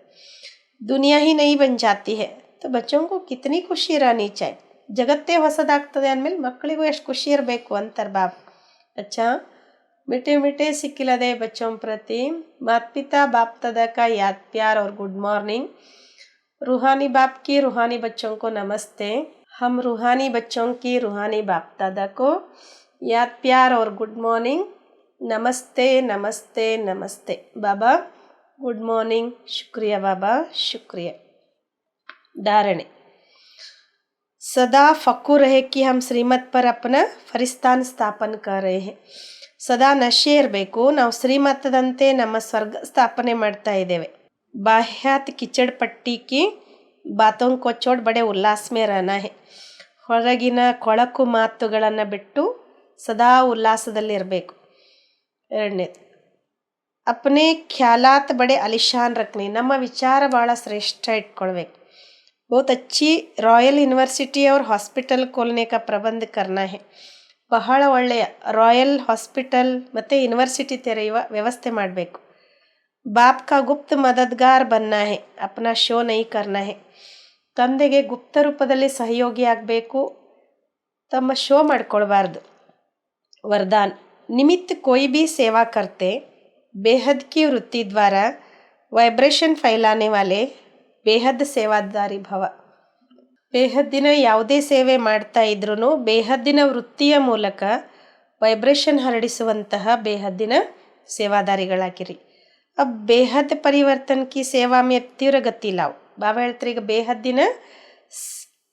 ದುನಿಯಾ ಹಿ ನೈ ಬನ್ ಜಾತಿ ಹೈ तो बच्चों को कितनी खुशी रहनी चाहिए. ಜಗತ್ತೇ ಹೊಸದಾಗ್ತದೆ ಅಂದಮೇಲೆ ಮಕ್ಕಳಿಗೂ ಎಷ್ಟು ಖುಷಿ ಇರಬೇಕು ಅಂತಾರೆ ಬಾಬಾ. अच्छा मीठे मीठे सिक्किलदे बच्चों प्रति माता पिता बाप दादा का याद प्यार और गुड मॉर्निंग. रूहानी बाप की रूहानी बच्चों को नमस्ते. हम रूहानी बच्चों की रूहानी बाप दादा को याद प्यार और गुड मॉर्निंग. नमस्ते नमस्ते नमस्ते. बाबा गुड मॉर्निंग. शुक्रिया बाबा शुक्रिया. धारणे सदा फ़खुर है कि हम श्रीमत पर अपना फरिस्तान स्थापन कर रहे हैं. ಸದಾ ನಶೆ ಇರಬೇಕು, ನಾವು ಶ್ರೀಮತದಂತೆ ನಮ್ಮ ಸ್ವರ್ಗ ಸ್ಥಾಪನೆ ಮಾಡ್ತಾ ಇದ್ದೇವೆ. ಬಾಹ್ಯಾತ್ ಕಿಚಡ್ ಪಟ್ಟಿಕಿ ಬಾತೋಂ ಕೊಚ್ಚೋಡ್ ಬಡೆ ಉಲ್ಲಾಸ ಮೇ ರಹನಾ ಹೈ. ಹೊರಗಿನ ಕೊಳಕು ಮಾತುಗಳನ್ನು ಬಿಟ್ಟು ಸದಾ ಉಲ್ಲಾಸದಲ್ಲಿ ಇರಬೇಕು. ಎರಡನೇದು ಅಪ್ನೆ ಖ್ಯಾಲಾತ್ ಬಡೆ ಅಲಿಶಾನ್ ರಖ್ನೆ. ನಮ್ಮ ವಿಚಾರ ಭಾಳ ಶ್ರೇಷ್ಠ ಇಟ್ಕೊಳ್ಬೇಕು. बहुत अच्छी रॉयल यूनिवर्सिटी और हॉस्पिटल खोलने का प्रबंध करना है. ಬಹಳ ಒಳ್ಳೆಯ ರಾಯಲ್ ಹಾಸ್ಪಿಟಲ್ ಮತ್ತು ಯೂನಿವರ್ಸಿಟಿ ತೆರೆಯುವ ವ್ಯವಸ್ಥೆ ಮಾಡಬೇಕು. ಬಾಪ್ ಕಾ ಗುಪ್ತ ಮದದ್ಗಾರ್ ಬನ್ನ ಹೈ, ಅಪ್ನಾ ಶೋ ನೈ ಕರ್ನಾ ಹೈ. ತಂದೆಗೆ ಗುಪ್ತ ರೂಪದಲ್ಲಿ ಸಹಯೋಗಿ ಆಗಬೇಕು, ತಮ್ಮ ಶೋ ಮಾಡ್ಕೊಳ್ಬಾರ್ದು. ವರದಾನ್ ನಿಮಿತ್ತ कोई भी सेवा करते बेहद की वृत्ति द्वारा वाइब्रेशन फैलाने वाले ಬೇಹದ್ ಸೇವಾದಾರಿ ಭವ. ಬೇಹದ್ದಿನ ಯಾವುದೇ ಸೇವೆ ಮಾಡ್ತಾ ಇದ್ರೂ ಬೇಹದ್ದಿನ ವೃತ್ತಿಯ ಮೂಲಕ ವೈಬ್ರೇಷನ್ ಹರಡಿಸುವಂತಹ ಬೇಹದ್ದಿನ ಸೇವಾದಾರಿಗಳಾಗಿರಿ. अब बेहद परिवर्तन की सेवा में ತೀವ್ರ ಗತಿ ಲಾವ್. ಬಾಬಾ ಹೇಳ್ತಾರೆ ಈಗ ಬೇಹದ್ದಿನ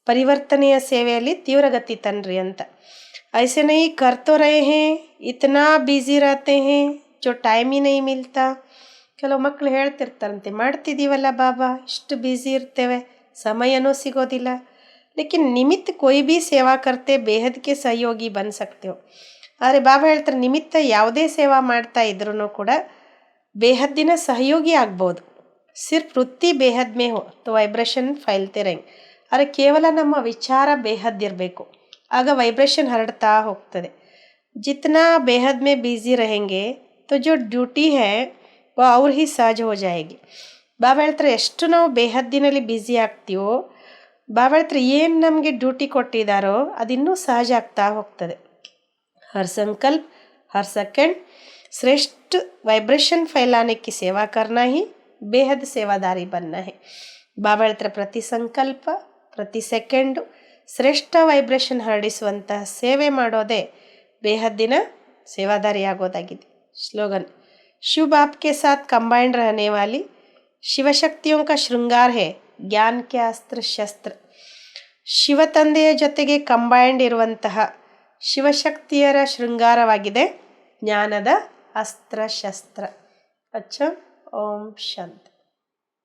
ಪರಿವರ್ತನೆಯ ಸೇವೆಯಲ್ಲಿ ತೀವ್ರ ಗತಿ ತನ್ರಿ ಅಂತ. ऐसे नहीं कर तो रहे हैं, इतना बिजी रहते हैं जो टाइम ही नहीं मिलता. ಕೆಲವು ಮಕ್ಕಳು ಹೇಳ್ತಿರ್ತಾರಂತೆ, ಮಾಡ್ತಿದ್ದೀವಲ್ಲ ಬಾಬಾ, ಇಷ್ಟು ಬ್ಯುಸಿ ಇರ್ತೇವೆ, ಸಮಯನೂ ಸಿಗೋದಿಲ್ಲ. ಲೇಕಿನ್ ನಿಮಿತ್ತ ಕೊಯ್ ಭೀ ಸೇವಾ ಕರ್ತೆ ಬೇಹದ್ಗೆ ಸಹಯೋಗಿ ಬನ್ ಸಕ್ತೇವೆ. ಆದರೆ ಬಾಬಾ ಹೇಳ್ತಾರೆ ನಿಮಿತ್ತ ಯಾವುದೇ ಸೇವಾ ಮಾಡ್ತಾ ಇದ್ರೂ ಕೂಡ ಬೇಹದ್ದಿನ ಸಹಯೋಗಿ ಆಗ್ಬೋದು. ಸಿರ್ಫ್ ವೃತ್ತಿ ಬೇಹದ್ ಮೇ ಹೋ ತೋ ವೈಬ್ರೇಷನ್ ಫೈಲ್ತೆ ರಂಗ್. ಆದರೆ ಕೇವಲ ನಮ್ಮ ವಿಚಾರ ಬೇಹದ್ದಿರಬೇಕು, ಆಗ ವೈಬ್ರೇಷನ್ ಹರಡ್ತಾ ಹೋಗ್ತದೆ. ಜಿತ್ನಾ ಬೇಹದ್ ಮೇ ಬ್ಯುಸಿ रहेंगे तो जो ड्यूटी है ಅವ್ರು ಹಿ ಸಹಜ ಹೋ ಜಾಯೇಗಿ. ಬಾಬಾ ಹೇಳ್ತಾರೆ ಎಷ್ಟು ನಾವು ಬೇಹದ್ದಿನಲ್ಲಿ ಬ್ಯುಸಿ ಆಗ್ತೀವೋ, ಬಾಬಾ ಹೇಳ್ತಾರೆ ಏನು ನಮಗೆ ಡ್ಯೂಟಿ ಕೊಟ್ಟಿದ್ದಾರೋ ಅದಿನ್ನೂ ಸಹಜ ಆಗ್ತಾ ಹೋಗ್ತದೆ. ಹರ್ ಸಂಕಲ್ಪ ಹರ್ ಸೆಕೆಂಡ್ ಶ್ರೇಷ್ಠ ವೈಬ್ರೇಷನ್ ಫೈಲಾನೆ ಕಿ ಸೇವಾ ಕರ್ನಾ ಹಿ ಬೇಹದ್ ಸೇವಾದಾರಿ ಬನ್ನ ಹೈ. ಬಾಬಾ ಹೇಳ್ತಾರೆ ಪ್ರತಿ ಸಂಕಲ್ಪ ಪ್ರತಿ ಸೆಕೆಂಡು ಶ್ರೇಷ್ಠ ವೈಬ್ರೇಷನ್ ಹರಡಿಸುವಂತಹ ಸೇವೆ ಮಾಡೋದೇ ಬೇಹದ್ದಿನ ಸೇವಾದಾರಿ ಆಗೋದಾಗಿದೆ. ಸ್ಲೋಗನ್ शिव बाप के साथ कंबाइंड रहने वाली शिव शक्तियों का श्रृंगार है ज्ञान के अस्त्र शस्त्र. ಶಿವ ತಂದೆಯ ಜೊತೆಗೆ ಕಂಬೈಂಡ್ ಇರುವಂತಹ ಶಿವಶಕ್ತಿಯರ ಶೃಂಗಾರವಾಗಿದೆ ಜ್ಞಾನದ ಅಸ್ತ್ರ ಶಸ್ತ್ರ. ಅಚ್ಚ ಓಂ ಶಾಂತಿ.